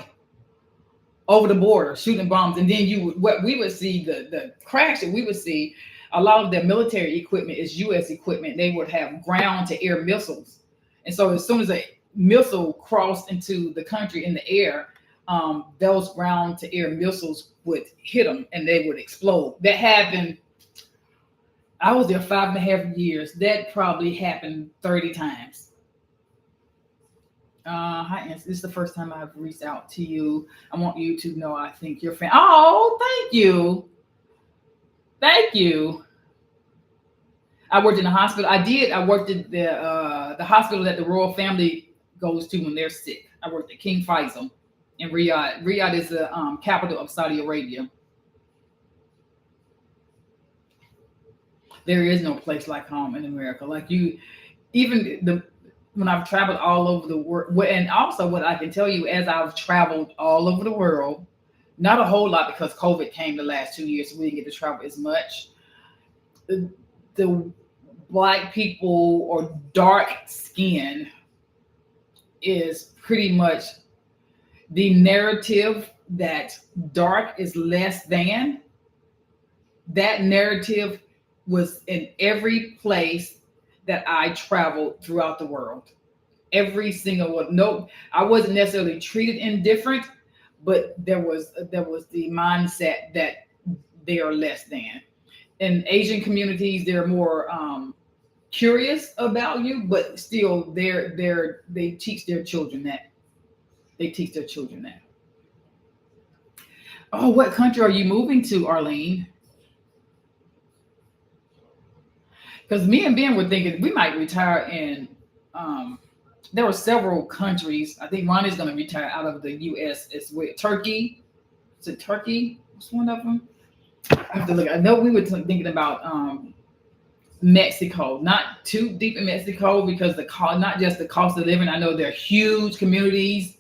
over the border, shooting bombs, and then what we would see, the crash that we would see. A lot of their military equipment is U.S. equipment. They would have ground-to-air missiles, and so as soon as a missile crossed into the country in the air, those ground-to-air missiles would hit them and they would explode. That happened. I was there 5.5 years. That probably happened 30 times. Hi, This is the first time I've reached out to you. I want you to know I think you're fan. Oh, thank you. Thank you. I worked in the hospital. I worked at the hospital that the royal family goes to when they're sick. I worked at King Faisal in Riyadh. Riyadh is the capital of Saudi Arabia. There is no place like home in America. Like when I've traveled all over the world, and also what I can tell you, as I've traveled all over the world, not a whole lot because COVID came the last 2 years, so we didn't get to travel as much. The Black people or dark skin is pretty much the narrative that dark is less than. That narrative was in every place that I traveled throughout the world. Every single one. No, I wasn't necessarily treated indifferent, but there was the mindset that they are less than. In Asian communities, they're more curious about you, but still they teach their children that. They teach their children that. Oh, what country are you moving to, Arlene? Because me and Ben were thinking we might retire in. There were several countries. I think Ronnie's going to retire out of the U.S. as well. Turkey. Is it Turkey? What's one of them? I have to look. I know we were thinking about Mexico, not too deep in Mexico because the cost, not just the cost of living. I know there are huge communities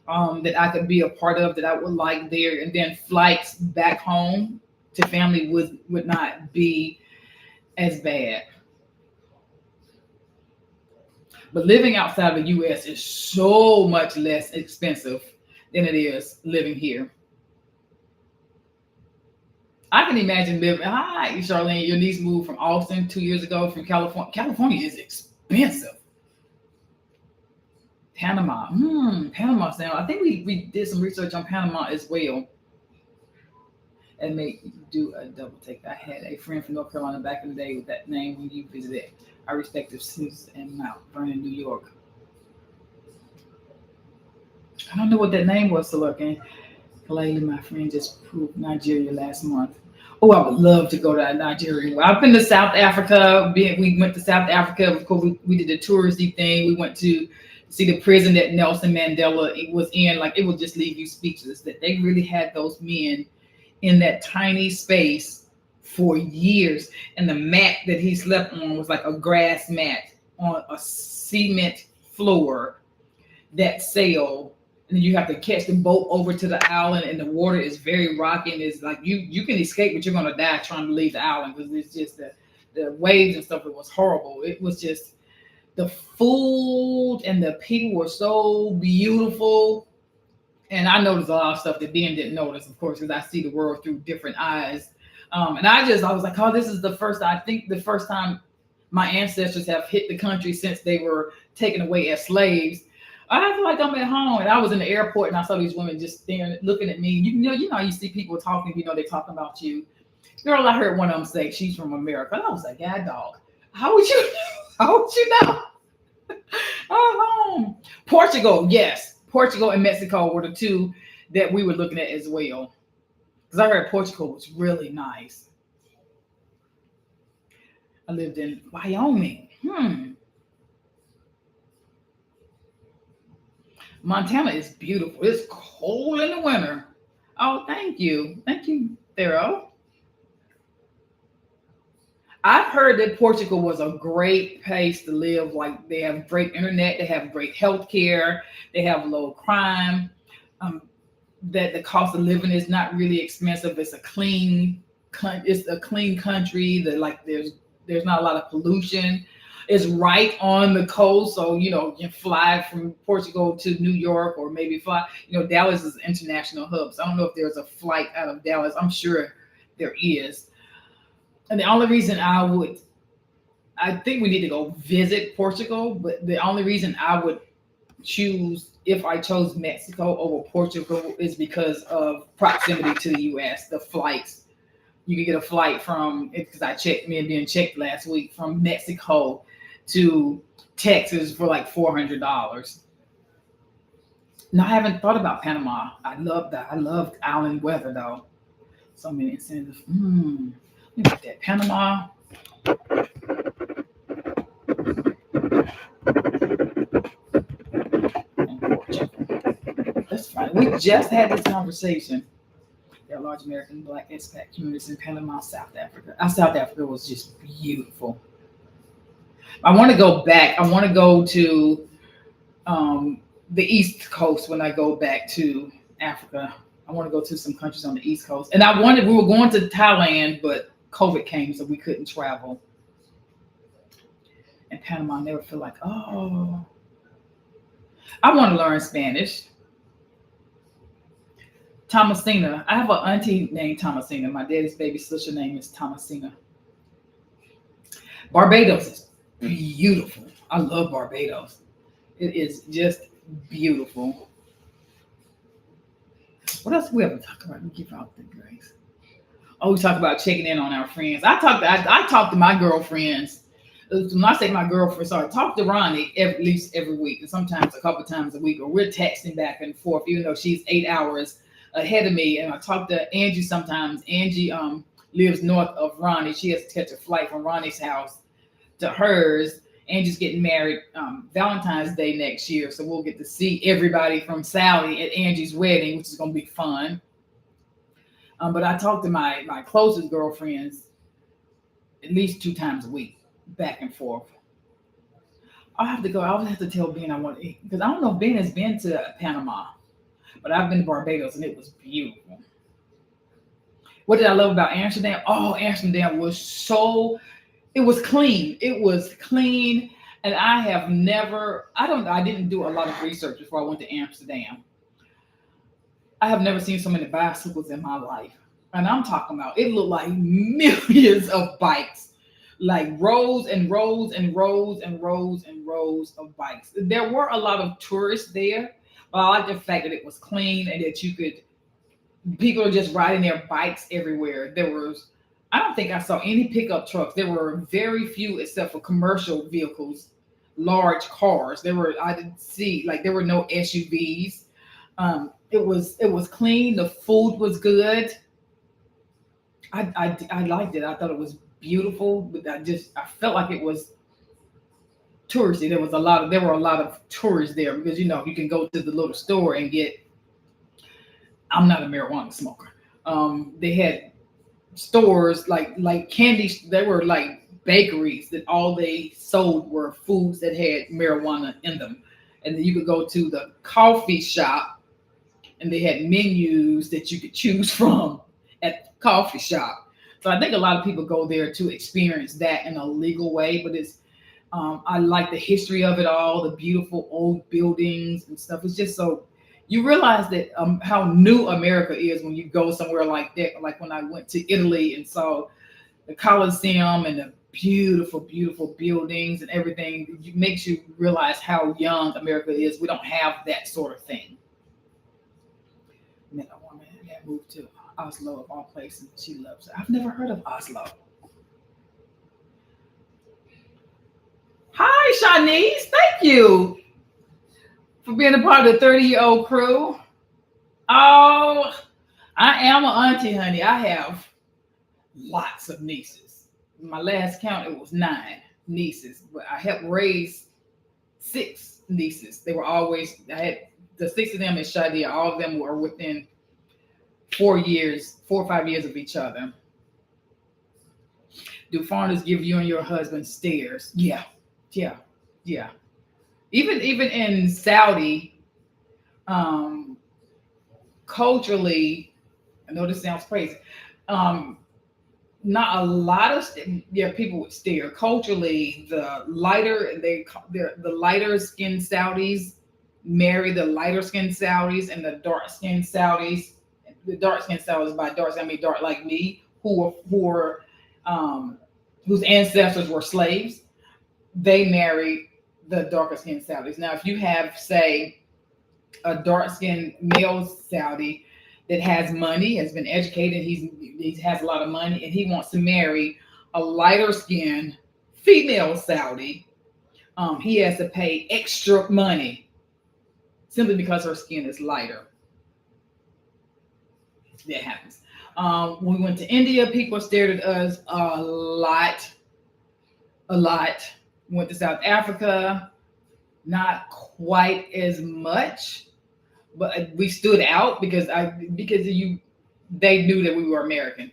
that I could be a part of that I would like there, and then flights back home to family would not be as bad. But living outside of the U.S. is so much less expensive than it is living here. I can imagine living. Hi, Charlene. Your niece moved from Austin 2 years ago from California. California is expensive. Panama. Panama sound. I think we did some research on Panama as well. And make do a double take. I had a friend from North Carolina back in the day with that name when you visited our respective cities in Mount Vernon, New York. I don't know what that name was, so looking. Lately, my friend just proved Nigeria last month. Oh, I would love to go to Nigeria. Well, I've been to South Africa. We went to South Africa. Of course, we did the touristy thing. We went to see the prison that Nelson Mandela was in. Like, it would just leave you speechless that they really had those men in that tiny space for years. And the mat that he slept on was like a grass mat on a cement floor that sailed. And then you have to catch the boat over to the island, and the water is very rocky, and it's like you can escape, but you're gonna die trying to leave the island because it's just the waves and stuff. It was horrible. It was just the food and the people were so beautiful. And I noticed a lot of stuff that Ben didn't notice, of course, because I see the world through different eyes. And I was like, oh, this is I think the first time my ancestors have hit the country since they were taken away as slaves. I feel like I'm at home. And I was in the airport and I saw these women just staring, looking at me. You know, you see people talking, they're talking about you. Girl, I heard one of them say she's from America. And I was like, yeah, dog. How would you know? Oh, Portugal, yes. Portugal and Mexico were the two that we were looking at as well. Because I heard Portugal was really nice. I lived in Wyoming. Montana is beautiful. It's cold in the winter. Oh, thank you. Thank you, Thero. I've heard that Portugal was a great place to live. Like, they have great internet, they have great health care, they have low crime. That the cost of living is not really expensive. It's a clean country. That, like, there's not a lot of pollution. It's right on the coast, so you can fly from Portugal to New York, or maybe fly. Dallas is an international hub, so I don't know if there's a flight out of Dallas. I'm sure there is. And the only reason I think we need to go visit Portugal, but the only reason I would choose, if I chose Mexico over Portugal, is because of proximity to the US. The flights, you can get a flight because I checked, me and Ben checked last week, from Mexico to Texas for like $400. Now, I haven't thought about Panama. I love that. I love island weather though. So many incentives. Look at that, Panama. And Portugal. That's fine. We just had this conversation. There are large American Black expat communities in Panama, South Africa. South Africa was just beautiful. I want to go back. I want to go to the East Coast when I go back to Africa. I want to go to some countries on the East Coast. And we were going to Thailand, but COVID came, so we couldn't travel. And Panama, I never feel like, oh, I want to learn Spanish. Thomasina. I have an auntie named Thomasina. My daddy's baby sister name is Thomasina. Barbados is beautiful. I love Barbados. It is just beautiful. What else do we ever talk about? We give out the grace. Oh, we talk about checking in on our friends. I talk to my girlfriends. When I say my girlfriend, sorry, talk to Ronnie at least every week, and sometimes a couple times a week, or we're texting back and forth, even though she's 8 hours ahead of me. And I talk to Angie sometimes. Angie lives north of Ronnie. She has to catch a flight from Ronnie's house to hers. Angie's getting married Valentine's Day next year, so we'll get to see everybody from Sally at Angie's wedding, which is going to be fun. But I talk to my closest girlfriends at least 2 times a week, back and forth. I'll have to go. I'll have to tell Ben I want to eat because I don't know if Ben has been to Panama, but I've been to Barbados and it was beautiful. What did I love about Amsterdam? Oh, Amsterdam was so, it was clean. It was clean. And I didn't do a lot of research before I went to Amsterdam. I have never seen so many bicycles in my life. And I'm talking about, it looked like millions of bikes, like rows and rows and rows and rows and rows of bikes. There were a lot of tourists there, but I like the fact that it was clean and that people are just riding their bikes everywhere. I don't think I saw any pickup trucks. There were very few except for commercial vehicles, large cars. I didn't see, like, there were no SUVs. It was clean. The food was good. I liked it. I thought it was beautiful, but I felt like it was touristy. There were a lot of tourists there because you can go to the little store and get. I'm not a marijuana smoker. They had stores like candy. They were like bakeries that all they sold were foods that had marijuana in them, and then you could go to the coffee shop, and they had menus that you could choose from at the coffee shop. So I think a lot of people go there to experience that in a legal way, but I like the history of it all, the beautiful old buildings and stuff. It's just so you realize that how new America is when you go somewhere like that. Like when I went to Italy and saw the Colosseum and the beautiful, beautiful buildings and everything, it makes you realize how young America is. We don't have that sort of thing. And then a woman that moved to Oslo of all places. She loves it. I've never heard of Oslo. Hi, Shanice. Thank you for being a part of the 30-year-old crew. Oh, I am an auntie, honey. I have lots of nieces. My last count, it was 9 nieces, but I helped raise 6 nieces. I had the 6 of them in Shadia. All of them were within 4 or 5 years of each other. Do foreigners give you and your husband stares? Yeah. Even in Saudi, culturally, I know this sounds crazy. Not a lot of people would stare. Culturally, the lighter skinned Saudis marry the lighter skinned Saudis, and the dark skinned Saudis. The dark skinned Saudis, by dark I mean dark like me, whose ancestors were slaves. They married the darker skinned Saudis. Now, if you have, say, a dark skinned male Saudi that has money, has been educated, he has a lot of money, and he wants to marry a lighter skinned female Saudi, he has to pay extra money simply because her skin is lighter. That happens. When we went to India, people stared at us a lot. Went to South Africa, not quite as much, but we stood out because they knew that we were American.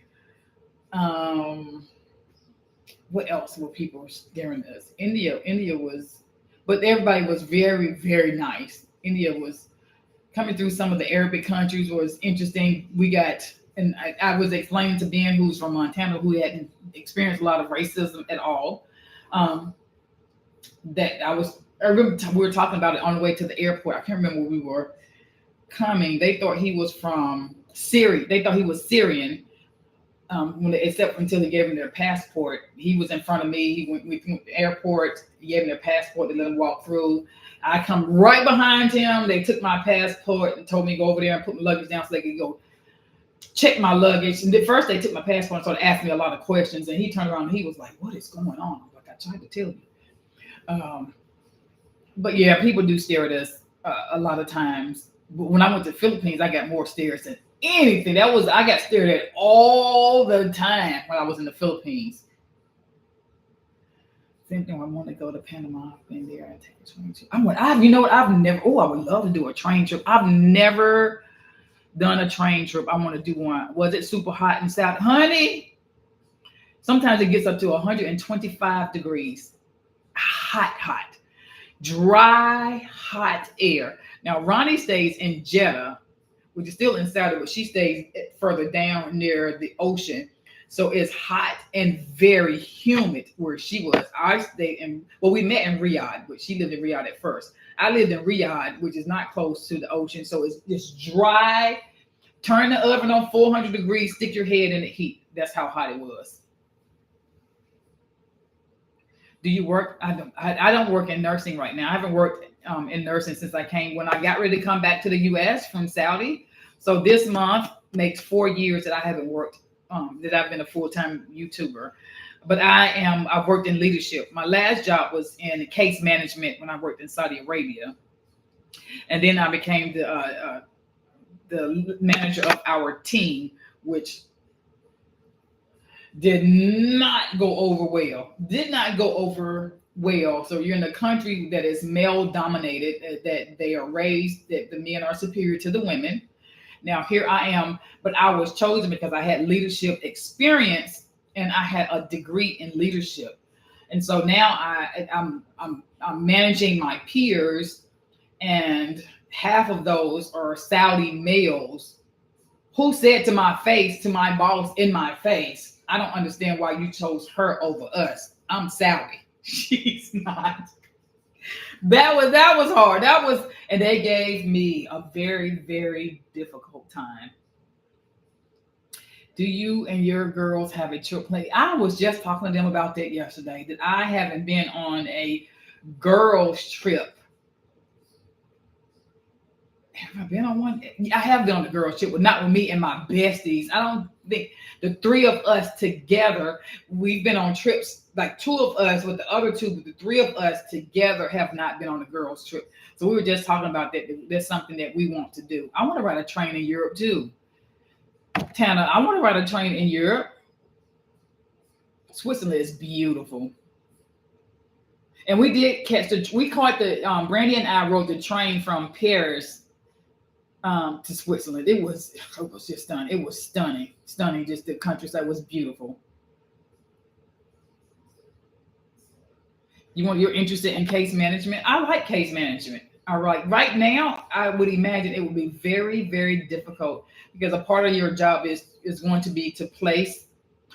What else were people staring at us? India was, but everybody was very, very nice. India was coming through some of the Arabic countries was interesting. And I was explaining to Ben, who's from Montana, who hadn't experienced a lot of racism at all. I remember we were talking about it on the way to the airport. I can't remember where we were coming. They thought he was from Syria. They thought he was Syrian. Except until he gave them their passport. He was in front of me. We went to the airport. He gave them their passport. They let him walk through. I come right behind him. They took my passport and told me to go over there and put my luggage down so they could go check my luggage. And at first they took my passport and started asking me a lot of questions. And he turned around and he was like, "What is going on?" I'm like, "I tried to tell you." But yeah, people do stare at us a lot of times. But when I went to the Philippines, I got more stares than anything. I got stared at all the time when I was in the Philippines. Same thing. I want to go to Panama. I've been there and take a train trip. I would love to do a train trip. I've never done a train trip. I want to do one. Was it super hot in South, honey? Sometimes it gets up to 125 degrees. Hot, dry, hot air. Now, Ronnie stays in Jeddah, which is still in Saudi, but she stays further down near the ocean. So it's hot and very humid where she was. I stayed in, well, we met in Riyadh, but she lived in Riyadh at first. I lived in Riyadh, which is not close to the ocean. So it's just dry. Turn the oven on 400 degrees, stick your head in the heat. That's how hot it was. Do you work? I don't work in nursing right now. I haven't worked in nursing since I came, when I got ready to come back to the US from Saudi. So this month makes 4 years that I haven't worked, that I've been a full-time YouTuber. But I've worked in leadership. My last job was in case management when I worked in Saudi Arabia. And then I became the manager of our team, which did not go over well. So you're in a country that is male dominated, that they are raised, that the men are superior to the women. Now here I am, but I was chosen because I had leadership experience and I had a degree in leadership. And so now I'm managing my peers, and half of those are Saudi males who said to my face, to my boss in my face, I don't understand why you chose her over us. I'm Saudi. She's not. That was hard. And they gave me a very, very difficult time. Do you and your girls have a trip planned? I was just talking to them about that yesterday, that I haven't been on a girls trip. Have I been on one? I have been on a girls trip, but not with me and my besties. I don't think the three of us together, we've been on trips, like two of us with the other two, but the three of us together have not been on a girls trip. So we were just talking about that. That's something that we want to do. I want to ride a train in Europe too. Tana, I want to ride a train in Europe. Switzerland is beautiful. And we caught the, Brandy and I rode the train from Paris to Switzerland. It was just stunning. It was stunning. Just the countryside was beautiful. You're interested in case management? I like case management. All right. Right now, I would imagine it would be very, very difficult because a part of your job is going to be to place.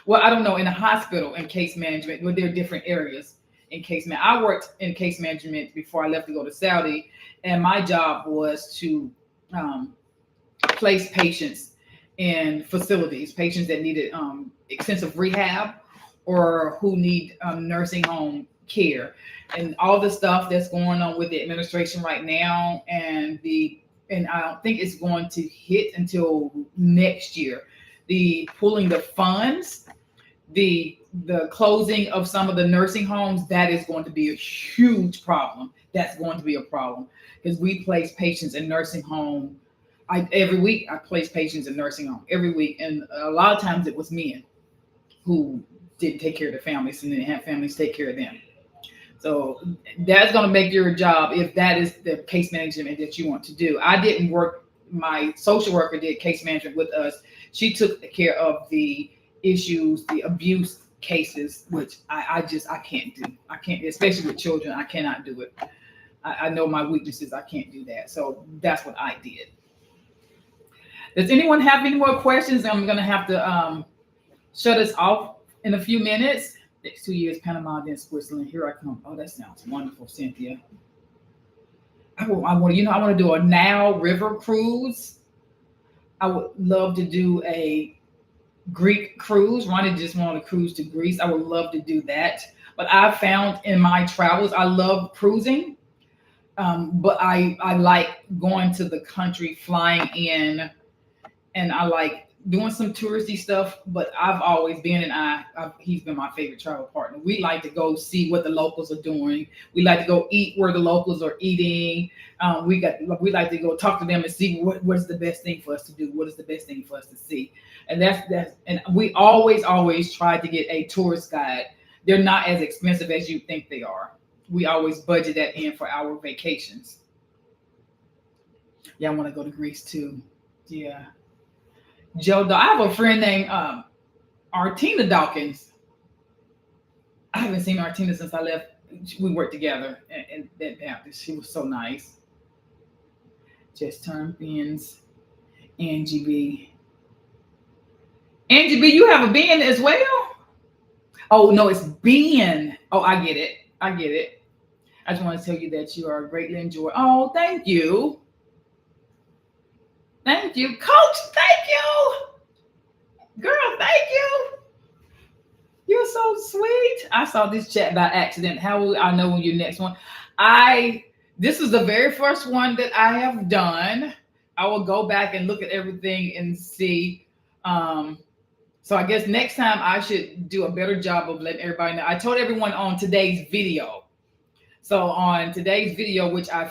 Well, I don't know, in a hospital in case management, but there are different areas in case management. I worked in case management before I left to go to Saudi, and my job was to place patients in facilities, patients that needed extensive rehab or who need nursing home care, and all the stuff that's going on with the administration right now, and I don't think it's going to hit until next year. The pulling the funds, the closing of some of the nursing homes, that is going to be a huge problem. That's going to be a problem because we place patients in nursing home. Every week I place patients in nursing home every week, and a lot of times it was men who didn't take care of their families and didn't have families take care of them. So that's going to make your job, if that is the case management that you want to do. I didn't work. My social worker did case management with us. She took care of the issues, the abuse cases, which I can't do. I can't, especially with children. I cannot do it. I know my weaknesses. I can't do that. So that's what I did. Does anyone have any more questions? I'm going to have to shut us off in a few minutes. Next 2 years, Panama, then Switzerland. Here I come. Oh, that sounds wonderful, Cynthia. I want to do a Nile River cruise. I would love to do a Greek cruise. Ronnie just wanted to cruise to Greece. I would love to do that. But I found in my travels, I love cruising. But I like going to the country, flying in, and I like doing some touristy stuff. But I've always been, he's been my favorite travel partner. We like to go see what the locals are doing. We like to go eat where the locals are eating. We like to go talk to them and see what's the best thing for us to do. What is the best thing for us to see? And and we always try to get a tourist guide. They're not as expensive as you think they are. We always budget that in for our vacations. Yeah, I want to go to Greece too. Yeah. Joe, I have a friend named Artina Dawkins. I haven't seen Martina since I left. We worked together in that Baptist. She was so nice. Just turned Ben's Angie B. Angie B, you have a Ben as well? Oh, no, it's Ben. Oh, I get it. I get it. I just want to tell you that you are greatly enjoyed. Oh, thank you. Thank you. Coach, thank you. Girl, thank you. You're so sweet. I saw this chat by accident. How will I know when your next one? This is the very first one that I have done. I will go back and look at everything and see. So I guess next time I should do a better job of letting everybody know. I told everyone on today's video. So on today's video, which I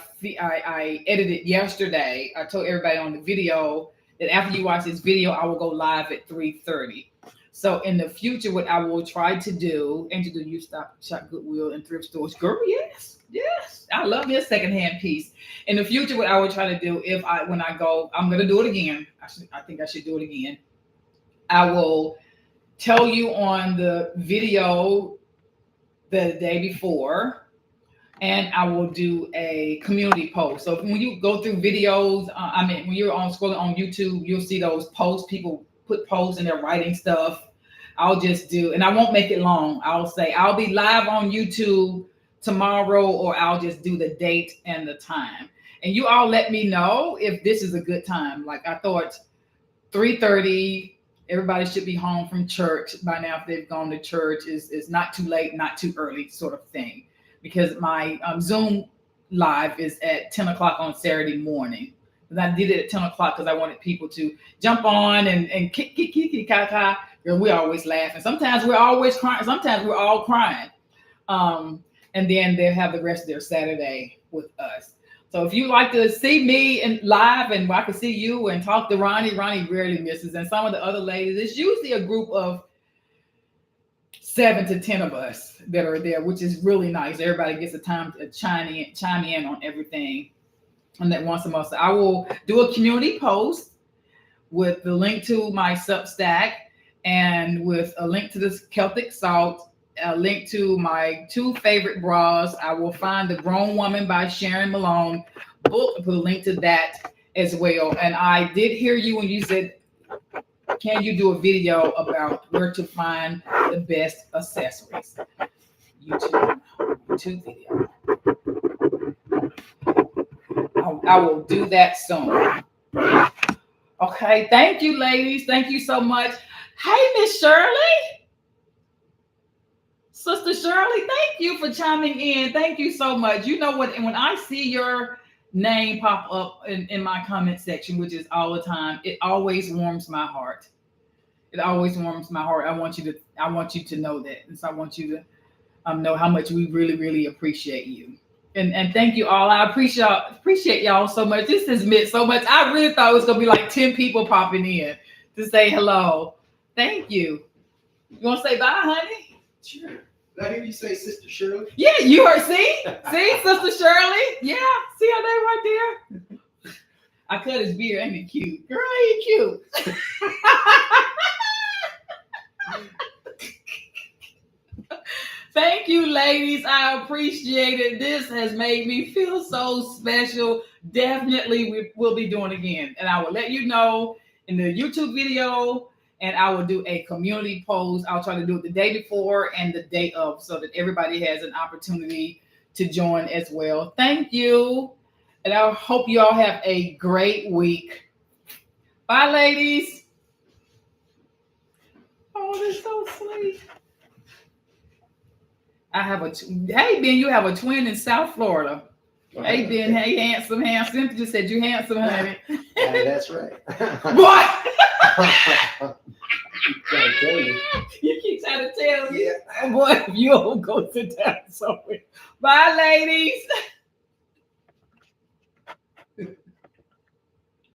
edited yesterday, I told everybody on the video that after you watch this video, I will go live at 3:30. So in the future, what I will try to do, and to do you stop shop Goodwill and thrift stores, girl, yes, I love your secondhand piece. In the future, what I will try to do, when I go, I'm gonna do it again. I think I should do it again. I will tell you on the video the day before. And I will do a community post. So when you go through videos, when you're scrolling on YouTube, you'll see those posts. People put posts and they're writing stuff. I'll just do, and I won't make it long. I'll say I'll be live on YouTube tomorrow, or I'll just do the date and the time. And you all let me know if this is a good time. Like I thought 3:30, everybody should be home from church by now. If they've gone to church, is not too late, not too early sort of thing. Because my Zoom live is at 10 o'clock on Saturday morning. And I did it at 10 o'clock because I wanted people to jump on and kick, ka. We always laugh. And sometimes we're always crying. Sometimes we're all crying. And then they'll have the rest of their Saturday with us. So if you like to see me in live and I can see you and talk to Ronnie rarely misses. And some of the other ladies, it's usually a group of 7 to 10 of us that are there, which is really nice. Everybody gets a time to chime in on everything. And that once a month, so I will do a community post with the link to my Substack and with a link to this Celtic Salt, a link to my 2 favorite bras. I will find The Grown Woman by Sharon Malone book and put a link to that as well. And I did hear you when you said, can you do a video about where to find the best accessories? YouTube video. I will do that soon. Okay, thank you, ladies. Thank you so much. Hey, Miss Shirley. Sister Shirley, thank you for chiming in. Thank you so much. You know what? And when I see your name pop up in my comment section, which is all the time, it always warms my heart. It always warms my heart. I want you to know that. And so I want you to know how much we really, really appreciate you. And thank you all. I appreciate y'all so much. This has meant so much. I really thought it was gonna be like 10 people popping in to say hello. Thank you. You want to say bye, honey? Sure. Did I hear you say Sister Shirley? Yeah, you heard. See, Sister Shirley. Yeah, see her name right there. I cut his beard. Ain't he cute? Girl, ain't he cute? Thank you, ladies. I appreciate it. This has made me feel so special. Definitely, we will be doing it again. And I will let you know in the YouTube video, and I will do a community post. I'll try to do it the day before and the day of so that everybody has an opportunity to join as well. Thank you. And I hope you all have a great week. Bye, ladies. Oh, they're so sweet. Hey, Ben, you have a twin in South Florida. Hey, Ben, hey, handsome. Cynthia just said you handsome, honey. Yeah, that's right. What? Trying to tell you. You keep trying to tell me. Yeah. Boy, if you don't go sit down somewhere. Bye, ladies.